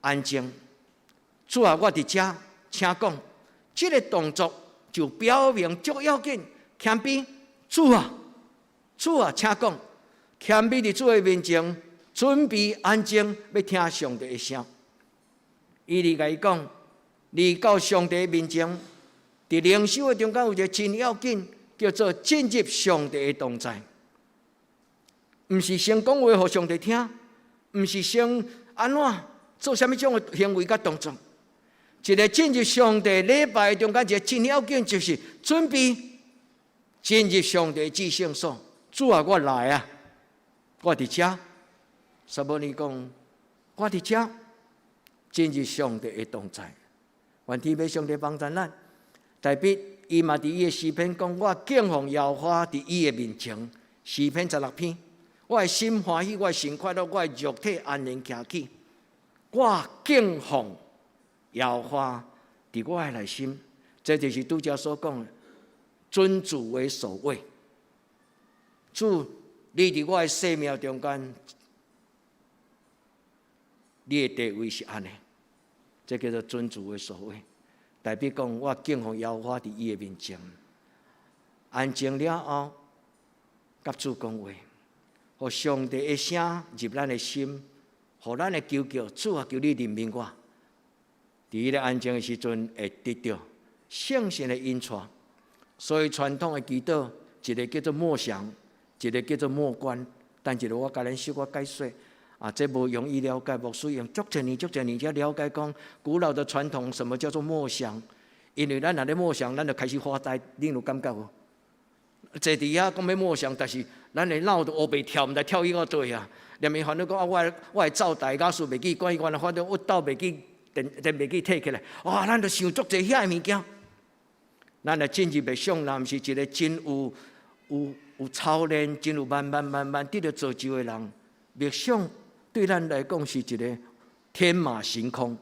二，安静。主啊，我伫遮，请讲。这个动作就表明足要紧。谦卑，主啊，主啊，请讲。谦卑伫主的面前，准备安静，要听上帝的声。伊哩甲伊讲，你到上帝的面前，伫灵修的中间有一个真要紧，叫做进入上帝的同在。毋是先讲话互上帝听，毋是先安怎做啥物种的行为甲动作。一个进入上帝礼拜的中间，一个真要紧就是准备。进入上帝至圣所，主啊，我来啊！我伫遮。撒母耳讲，我伫遮。进入上帝的同在，愿天父上帝帮助咱。大卫伊嘛伫伊的诗篇讲，我敬奉耶和华伫伊的面前。诗篇16篇，我的心欢喜，我的心快乐，我的肉体安然行起。我敬奉耶和华伫我的内心，这就是拄则所讲的。尊主为首位，主，你伫我的生命中间，你的地位是安尼，这叫做尊主为首位。代表讲，我敬奉耶和华伫伊的面前，安静了后，甲主讲话，互上帝的声入咱的心，互咱的求救，主啊，求你怜悯我。伫伊咧安静的时阵，会得到圣神的引带。所以传统的祈祷，一个叫做默想，一个叫做默观。但一个我甲恁小可解说，这无容易了解。牧师用足侪年才了解讲古老的传统，什么叫做默想？因为咱若咧默想，咱就开始发呆，恁有感觉无？坐伫遐讲要默想，但是咱的脑都乌白跳，毋知跳去到倒啊！连面烦恼讲我会走大家事袂记管，原来反正我倒袂记电袂记摕起来，咱就想足侪遐的物件。咱来进入的上男是一个真有操练、真有慢慢得到造就的人。默想对咱来讲是一个天马行空，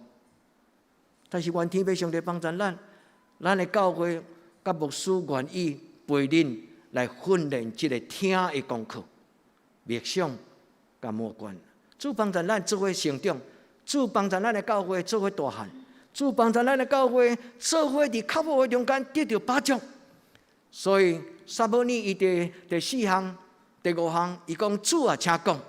但是愿天父上帝帮助咱的教会甲牧师愿意陪恁来训练这个听的功课，默想甲默观。主帮助咱做伙成长，主帮助咱的教会做伙大汉。主帮助咱的教会做伙伫靠谱的中间得到帮助，所以撒母耳伊第4项、第5项，伊讲主啊，请讲。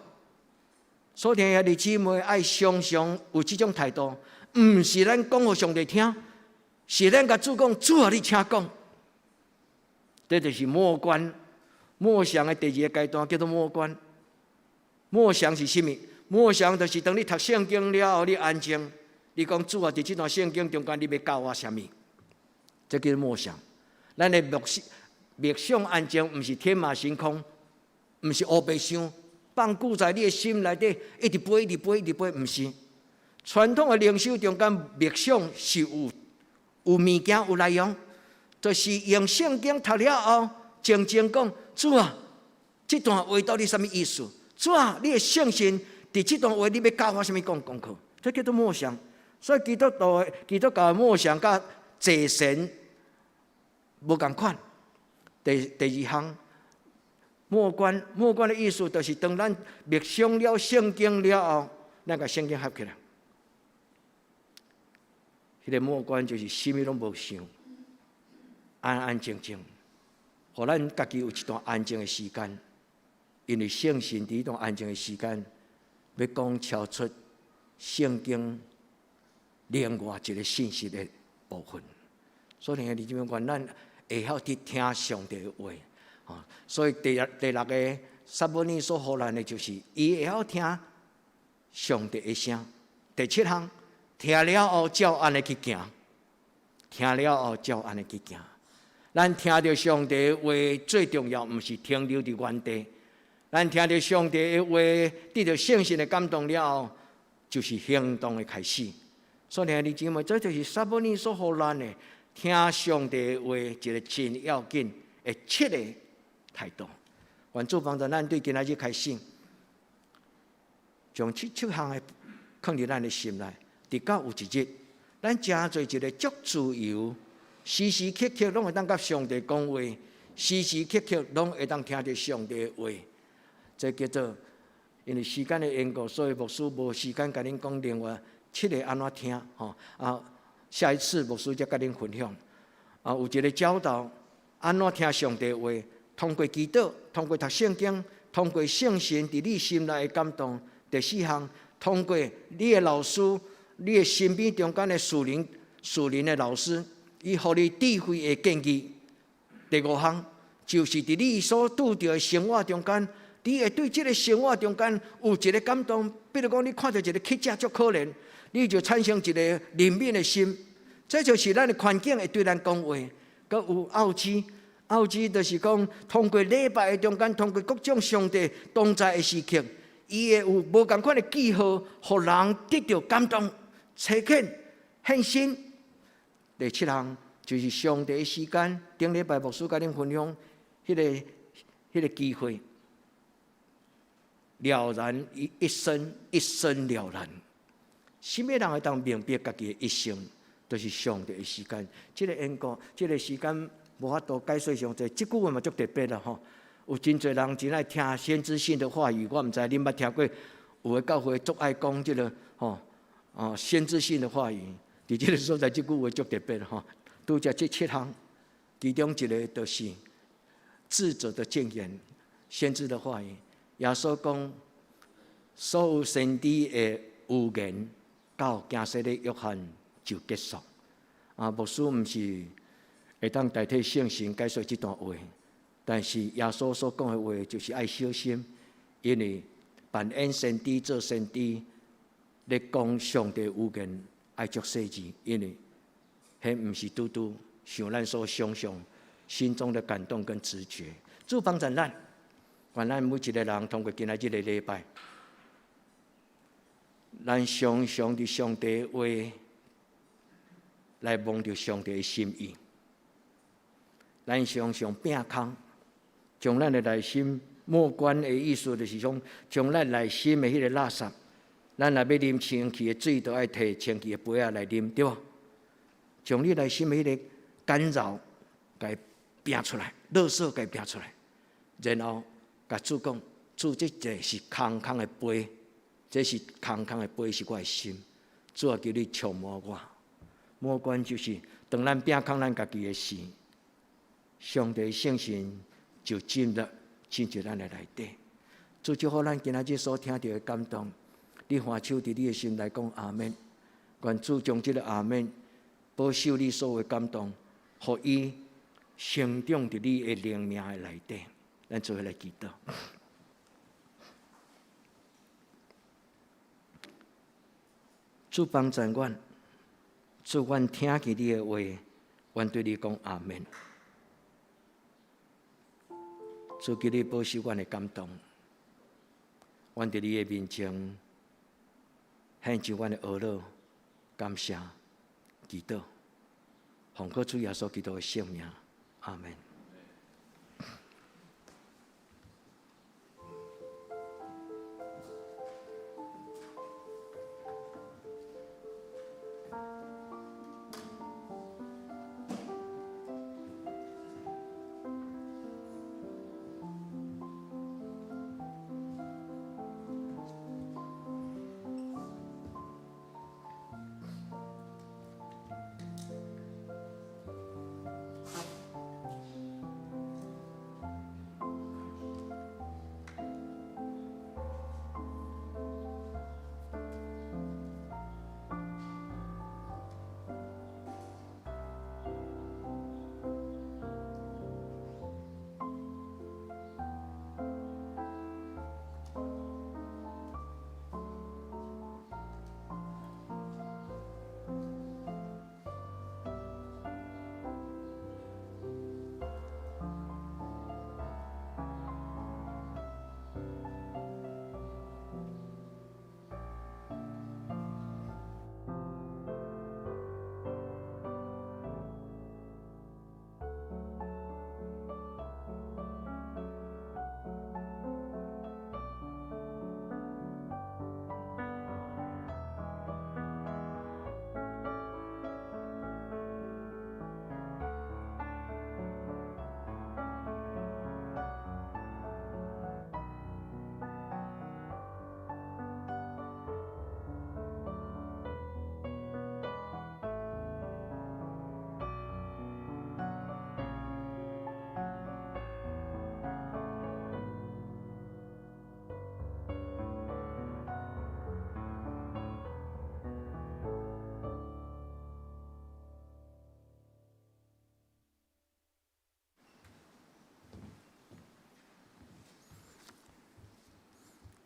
所听遐弟姊妹爱常常有这种态度，毋是咱讲互上帝听，是咱甲主讲，主啊，你请讲。这就是默观、默想的第2个阶段，叫做默观。默想是甚物？默想就是当你读圣经了后，你安静。你讲主啊，伫这段圣经中间，你要教我什么？这叫默想。咱的默想安静，毋是天马行空，毋是黑白想，放久在你的心内底，一直飞，一直飞，一直飞，毋是。传统的灵修中间默想是有物件、有内容，就是用圣经读了后，静静讲：主啊，这段话到底什么意思？主啊，你的圣心伫这段话你要教我什么功课？这叫做默想。所以基督教的默想甲坐神无共款。第二项，默观的意思，就是当咱默想了圣经了后，咱甲圣经合起来。迄个默观就是什么拢无想，安安静静，互咱家己有一段安静的时间。因为圣神伫迄段安静的时间，要讲超出圣经另外一个信息的部分。所以你这边讲，咱会晓去听上帝的话，所以第六个撒母耳所予咱的就是，伊会晓听上帝的声。第七项，听了后照安尼去行，听了后照安尼去行。咱听到上帝的话最重要，毋是停留伫原地。咱听到上帝的话，得到圣神的感动了后，就是行动的开始。所以你姊妹，这就是撒母耳所予咱的。听上帝的话，一个真要紧的7个态度。愿主帮助咱对今仔日开始，将7项的放伫咱的心内。直到有一日，咱真做一个足自由，时时刻刻拢会当甲上帝讲话，时时刻刻拢会当听到上帝的话。这叫做，因为时间的缘故，所以牧师无时间甲恁讲另外7个安怎听下一次牧师再甲恁分享。有一个教导，安怎听上帝话，通过祈祷，通过读圣经，通过圣神伫你心内的感动。第4项，通过你的老师，你的身边中间的属灵的老师，伊互你智慧的建议。第5项，就是伫你所拄到的生活中间，你会对这个生活中间有一个感动。比如讲，你看到一个乞食足可怜。你就产生一个怜悯的心，这就是咱的环境会对咱讲话。佮有奥旨就是讲，通过礼拜的中间，通过各种上帝同在的时刻，伊会有无共款的记号，互人得到感动、切恳、献心。第7项就是上帝的时间，顶礼拜牧师甲恁分享迄个机会，了然一生了然。什么人会当明白家己的一生，都是上帝的时间。这个缘故，这个时间无法度解说上济。这句话嘛足特别啦吼。有真侪人真爱听先知性的话语，我毋知恁捌听过。有的教会足爱讲这个先知性的话语。伫这个所在，这句话足特别吼。拄则这7项，其中一个就是智者的谏言，先知的话语。耶稣讲，所有先知的预言。到惊世的约翰就结束。牧师毋是会当代替圣神解说这段话，但是耶稣所讲的话就是爱小心，因为扮演先知做先知，咧讲上帝预言爱足细致，因为迄毋是拄拄像咱所想象心中的感动跟直觉。主帮助咱，愿咱每一个人通过今仔日的礼拜。咱常常伫上帝的话来望着上帝的心意，咱常常摒空，将咱的内心默观的意思，就是讲，将咱内心的迄个垃圾，咱若要啉清气的水，都爱摕清气的杯仔来啉，对吧？将你内心的迄个干扰，给摒出来，垃圾给摒出来，然后甲主讲，主这是空空的杯。这是空空的杯，是我的心。主啊，求你触摸我。摸关就是，当咱摒空咱家己的事，上帝圣神就进入咱的内底。主就好，咱今仔日所听到的感动，你欢手伫你的心来讲阿门。愿主将这个阿门保守你所有的感动，互伊成长伫你的灵命的内底。咱做伙来祈祷。主帮助阮，主阮听见你的话，阮对你讲阿门。主求你保守阮的感动，阮伫你的面前献上阮的懊恼、感谢、祈祷，奉靠主耶稣基督的圣名，阿门。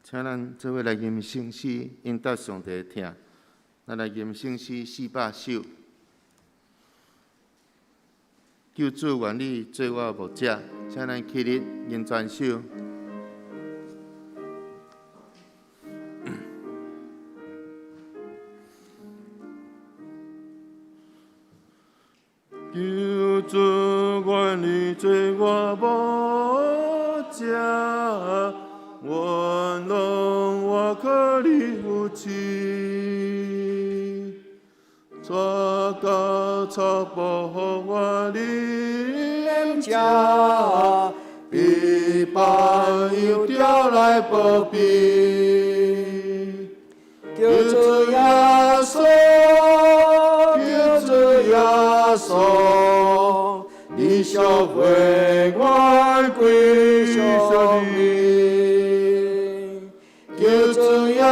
请咱做伙来吟圣诗，应答上帝的听。咱来吟圣诗400首。救主愿你做我牧者，请咱起立吟全首。救主愿你做我牧者。愿让我可你扶持，抓到草保护我灵家，比百有条来保庇。救主耶稣，救主耶稣，你教会我归向你。救主耶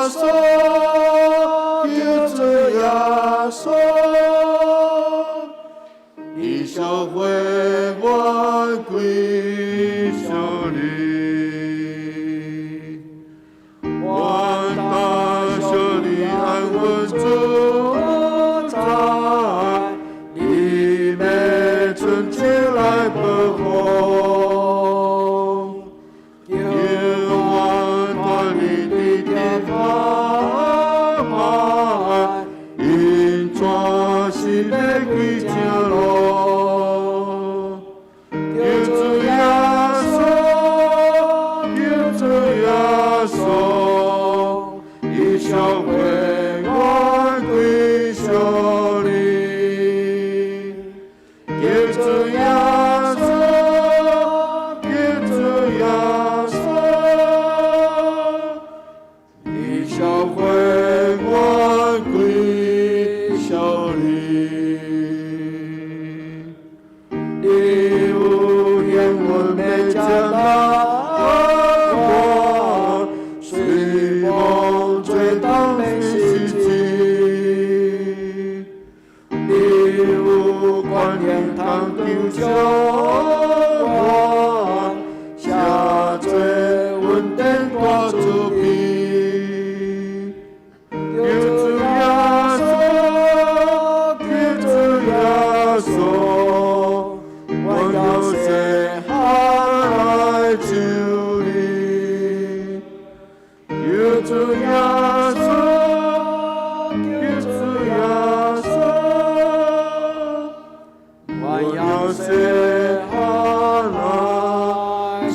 稣，救主耶稣，你教会我归向你。我大小你安稳住在，你每春秋来保护。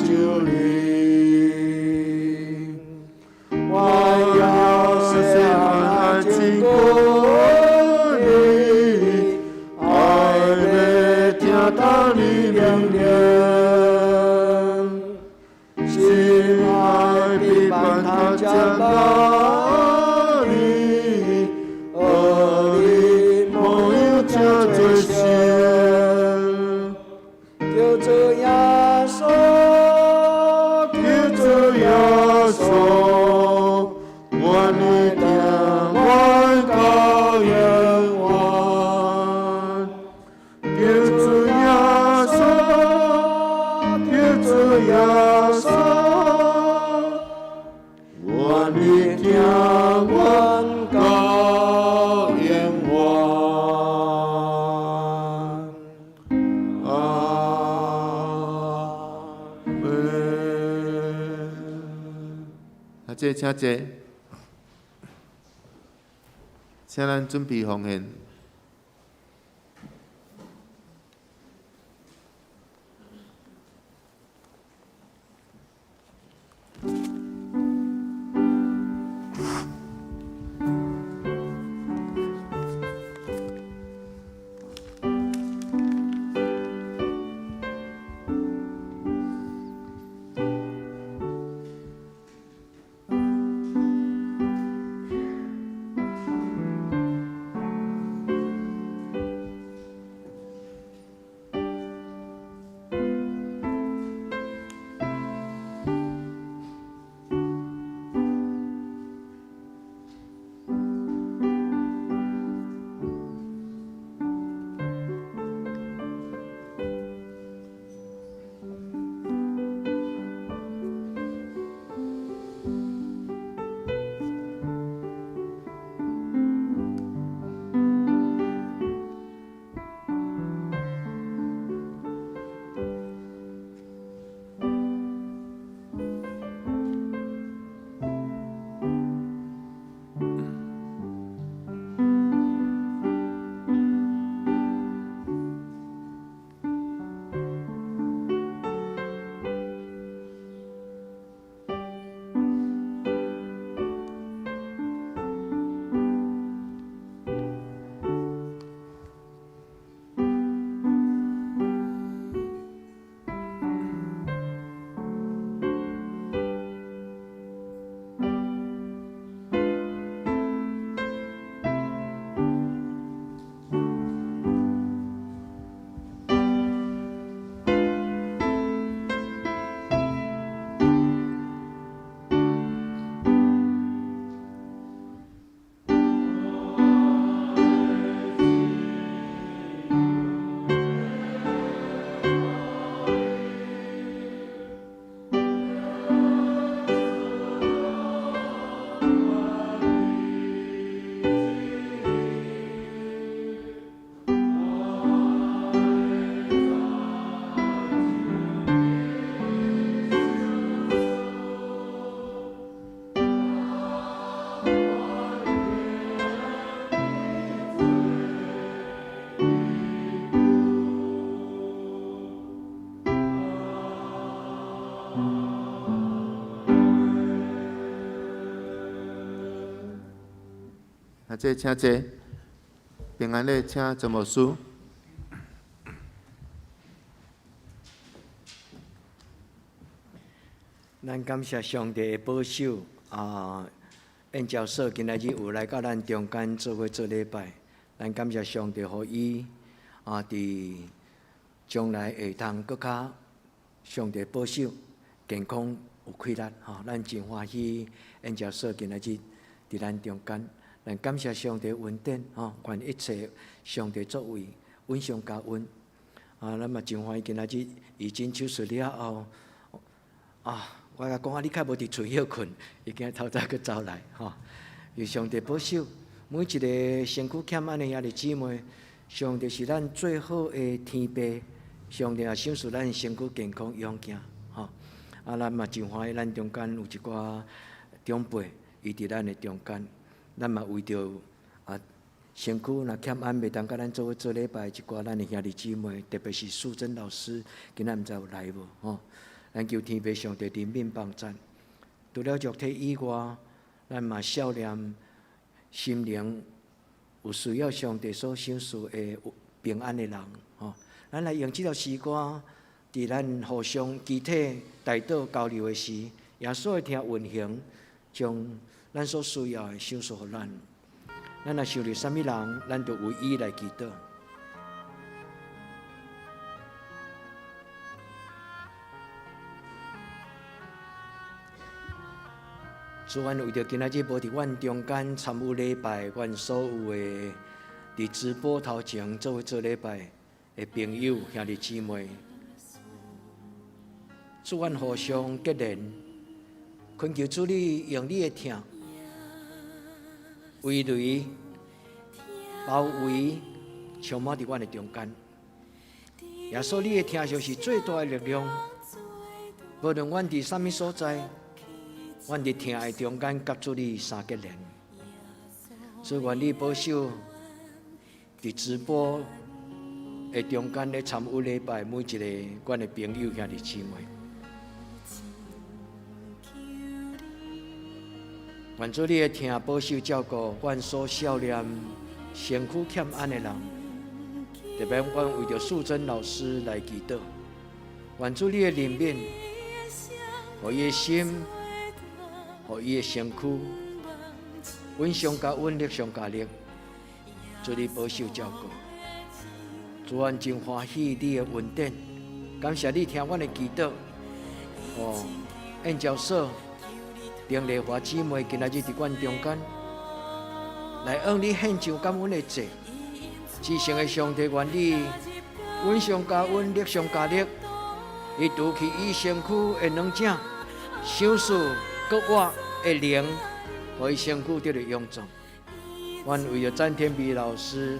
救你，我要写那经过你，爱要听到你命令，心爱陪伴他家到你，儿女朋友这最深。叫做耶稣，叫做耶稣，我你定我到永远。叫做耶稣，叫做耶稣，我你定我到永远。请坐，请咱准备奉献。请坐，平安礼请陈牧师。咱感谢上帝的保守燕教授今仔日有来到咱中间做伙做礼拜，咱感谢上帝，予伊伫将来会通搁较上帝保守健康有气力咱真欢喜燕教授今仔日伫咱中间。咱感谢上帝恩典愿一切上帝作为恩上加恩咱嘛真欢喜今仔日已经手术了后我甲讲你较无伫厝休困，已经透早去走来由上帝保守每一个身躯欠安的兄弟姊妹，上帝是咱最好的天父，上帝也赏赐咱身躯健康勇健咱嘛真欢喜，咱中间有一寡长辈伊伫咱的中间。咱嘛为着身躯若欠安，袂当甲咱做伙做礼拜，一寡咱的兄弟姊妹，特别是素贞老师，今仔毋知有来无咱求天父上帝怜悯帮助。除了肉体以外，咱嘛少念心灵有需要上帝所赏赐的平安的人。咱来用这条诗歌，伫咱互相肢体带祷交流的时，耶稣会听运行，将咱所需要的赏赐予咱。咱若想着啥物人，咱就为伊来祈祷。主，阮为着今仔日无伫阮中间参与礼拜，阮所有的伫直播头前做礼拜的朋友兄弟姊妹，主，阮互相结连，恳求主你用你的听，围围包围，充满伫阮的中间。耶稣，你的听就是最大的力量，无论阮伫啥物所在。阮伫听的中间，甲主你相结连，所以愿你保守伫直播的中间咧参与礼拜每一个阮的朋友兄弟姊妹。愿主你的听保守照顾阮所少年身躯欠安的人，特别阮为着素贞老师来祈祷。愿主你的怜悯，互伊的心。互伊的身躯稳上加稳，力上加力，主你保守照顾。主，阮真欢喜你的恩典，感谢你听阮的祈祷。燕教授、丁丽华姊妹今仔日伫阮中间，来向你献上感恩的祭。至圣的上帝，愿你稳上加稳，力上加力，伊除去伊身躯的软井，赏赐。搁我的灵，互伊身躯得到用处。阮为了詹天美老师、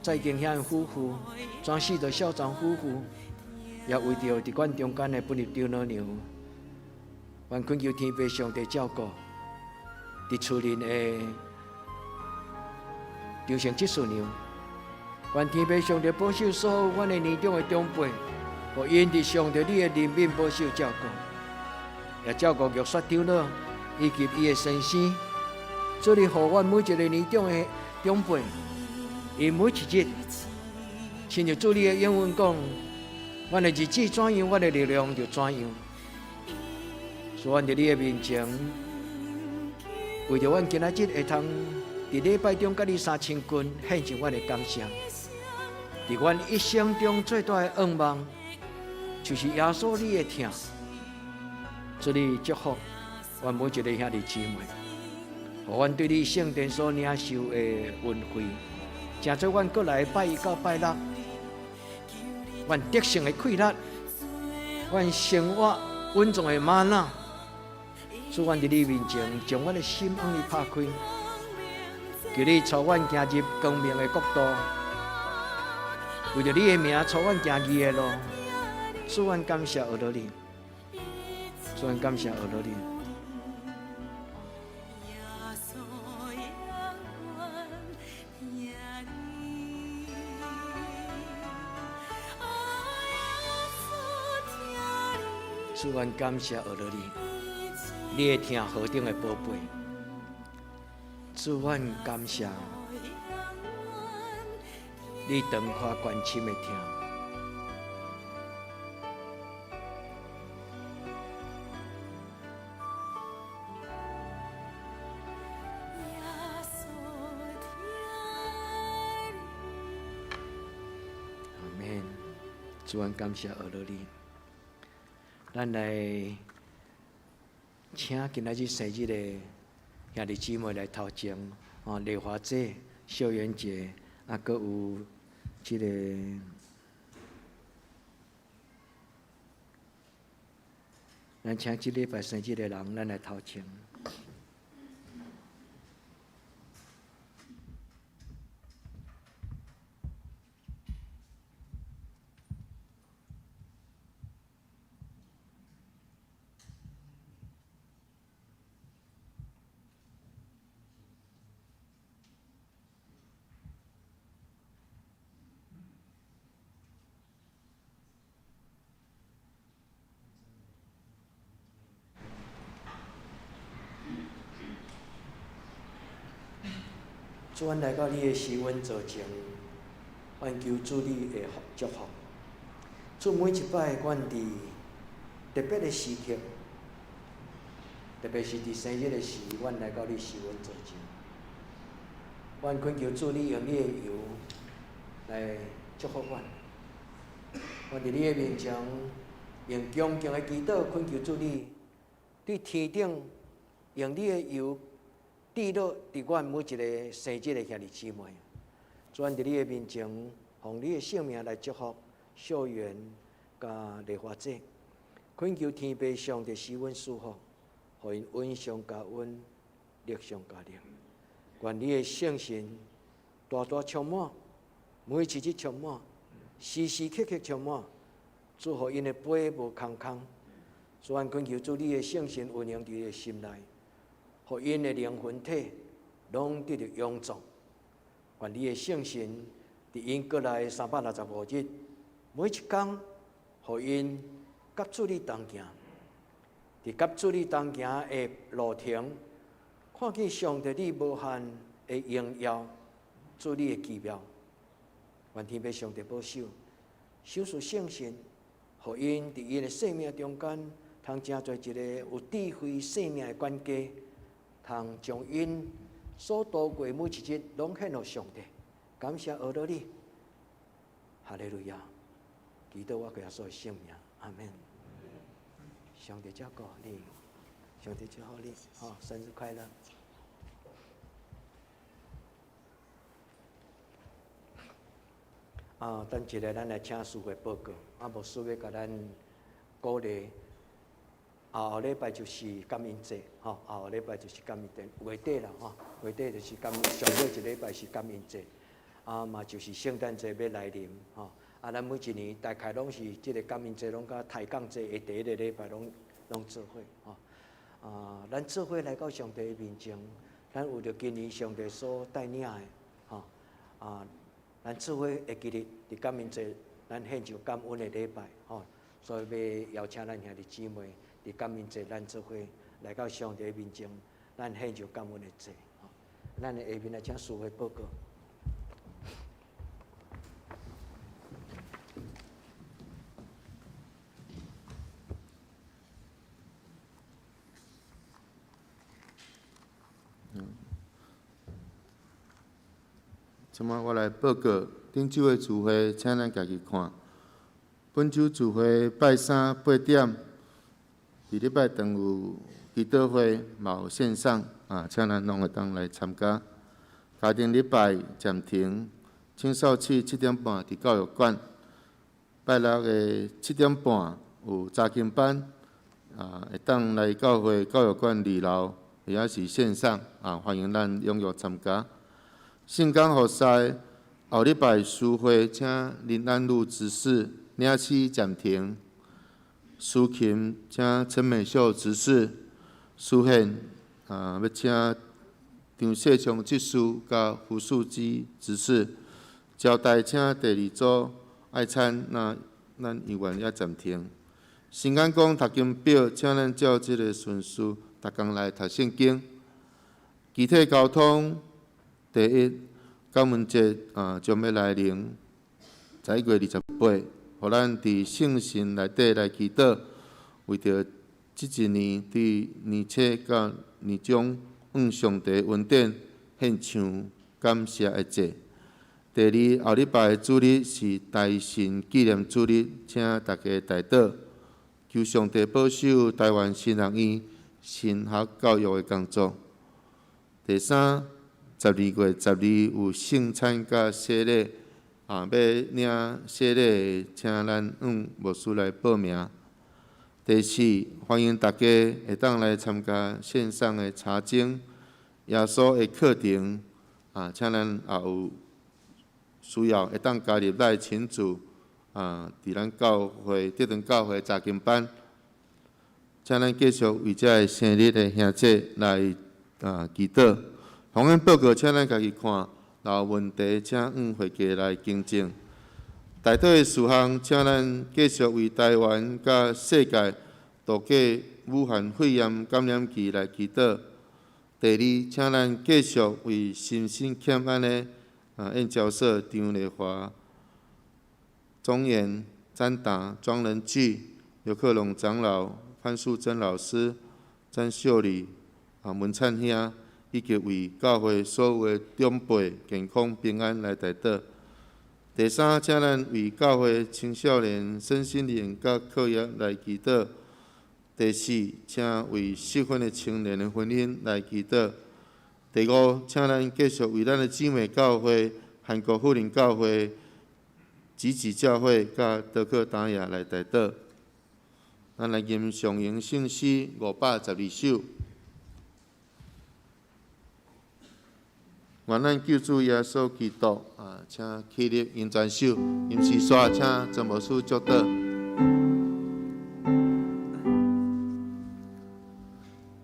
蔡景祥夫妇、庄世德校长夫妇，也为着伫阮中间的本日张老娘，阮恳求天父上帝照顾，伫厝内的张成吉叔娘，愿天父上帝保守所有阮的年长的长辈，互因伫上帝你的怜悯保守照顾。也照顾玉雪长老以及伊的先生，主你互阮每一个年长的长辈，因每一日，亲像主你的应允讲，阮的日子怎样，阮的力量就怎样。所以，阮伫你的面前，为着阮今仔日会通伫礼拜中甲你3000君献上阮的感谢。伫阮一生中最大的愿望，就是耶稣你的听。主你祝福阮每一个兄弟姊妹，互阮对你圣殿所领受的恩惠，成做阮过来拜一到拜六，阮得胜的气力，阮生活稳重的玛纳，使阮伫你面前将阮的心向你拍开，求你带阮行入光明的国度，为着你的名带阮行义的路，使阮感谢阿罗你。所以感谢阿罗你。所以感谢阿罗你，你的听何等的宝贝。所以感谢你长看关心的听。主恩感谢阿罗你，咱来请今仔日生日的兄弟姊妹来头前，丽华姐、秀媛姐，搁有这个咱请这礼拜生日的人，咱来头前。主，阮来到你的施恩座前，愿求主你的祝福。主，每一摆阮伫特别的时刻，特别是伫生日的时，阮来到你施恩座前，阮恳求主你用你的油来祝福阮。我伫你的面前，用恭敬的祈祷，恳求主你伫天顶用你的油滴落伫阮每一个生日的兄弟姊妹。主，阮伫你的面前，奉你的圣名来祝福校园甲丽华姐，恳求天父上帝施恩赐福，互因恩上加恩，力上加力。愿你的圣神大大充满，每一日充满，时时刻刻充满，祝福因的杯无空空。主，阮恳求主你的圣神运行伫伊的心内，互因的灵魂体拢得到永壮。愿你的圣神伫因过来365日，每一天，互因甲主你同行，伫甲主你同行的路程，看见上帝你无限的荣耀，主你的奇妙。愿天父上帝保守，守住圣神，互因伫因的生命中间，通成做一个有智慧生命的管家，通将因所度过每一日拢献予上帝。感谢阿罗你，哈利路亚！祈祷我耶稣的圣名，阿门。上帝照顾你，上帝祝福你，生日快乐！等一下，咱来请师会报告，无师会甲咱鼓励。后礼拜就是感恩节，后礼拜就是感恩节，月底啦，月底就是上尾一礼拜是感恩节，嘛就是圣诞节要来临，咱每一年大概拢是即个感恩节，拢甲抬杠节的第一个礼拜拢做伙，咱做伙来到上帝的面前，咱有着今年上帝所带领的，咱做伙会记得伫感恩节，咱献上感恩的礼拜，所以要邀请咱兄弟姊妹。伫感恩节，咱做伙来到上帝面前，咱献上感恩的祭。咱的下面来请师会报告。即摆我来报告顶周的聚会，请咱家己看。本周聚会拜三8点。伫礼拜堂有祈祷会，嘛有线上，请咱拢会当来参加。家庭礼拜暂停，青少期7点半伫教育馆。拜六的7点半有查经班，会当来教会教育馆2楼，也是线上，欢迎咱踊跃参加。圣港学赛后礼拜书会，请林安路执事领取暂停。苏琴请陈美秀执事苏宪，要请张世昌执事甲胡素基执事交代，请第2组爱参，咱议员也暂停。新安宫读经表，请咱照即个顺序，逐工来读圣经。集体交通第一，感恩节将要来临，11月28。互咱伫圣神内底来祈祷，为着即一年伫年初到年终，向上帝恩典献上感谢的祭。第二，后礼拜的主日是大神纪念主日，请大家代祷，求上帝保守台湾新学院神学教育的工作。第三，12月12有圣餐甲洗礼。要领洗礼，请咱牧师来报名。第四，欢迎大家会当来参加线上的查经、耶稣的课程，请咱也有需要会当加入来群组，伫咱教会德顿教会查经班，请咱继续为这个生日的兄弟来祈祷。同样报告，请咱家己看。若有问题，请会家来更正。大体的事项，请咱继续为台湾甲世界度过武汉肺炎感染期来祈祷。第二，请咱继续为心心欠安的燕交社、张丽华、钟岩、詹达、庄仁聚、刘克龙长老、潘素贞老师、詹秀丽、文灿兄，以及为教会所有的长辈健康平安来代祷。第三，请咱为教会青少年身心灵甲课业来祈祷。第四，请为适婚的青年的婚姻来祈祷。第五，请咱继续为咱的姊妹教会、韩国福林教会、集集教会甲德克达亚来代祷。咱来吟上迎圣诗512首。愿咱救主耶稣基督请起立吟全首，吟诗煞，请真无师祝祷。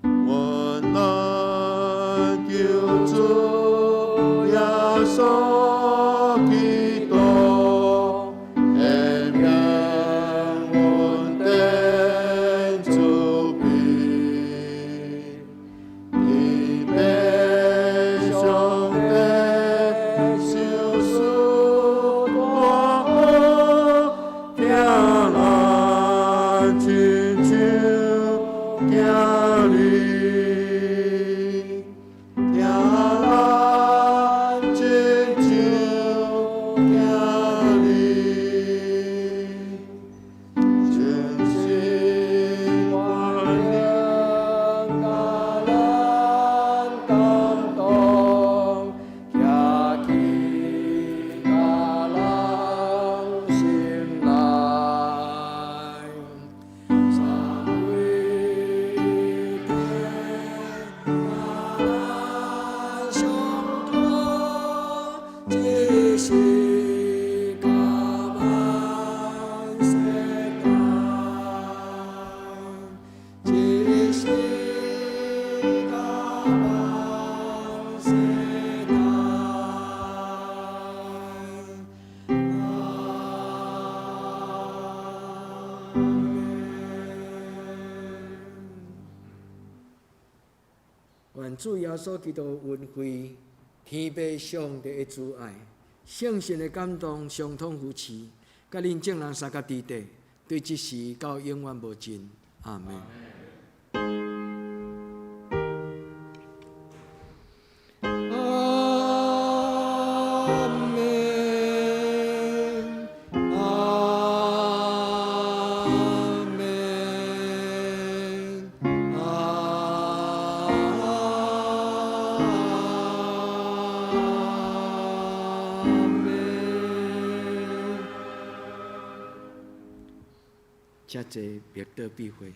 愿咱救主耶稣基督的名稳定主庇，以被上帝受死大恶，听咱亲像囝儿。愿主耶稣基督恩惠、天父上帝的主爱、圣神的感动，相通扶持，甲恁众人三甲地地，对即时到永远无尽。阿门。遮济别得必会。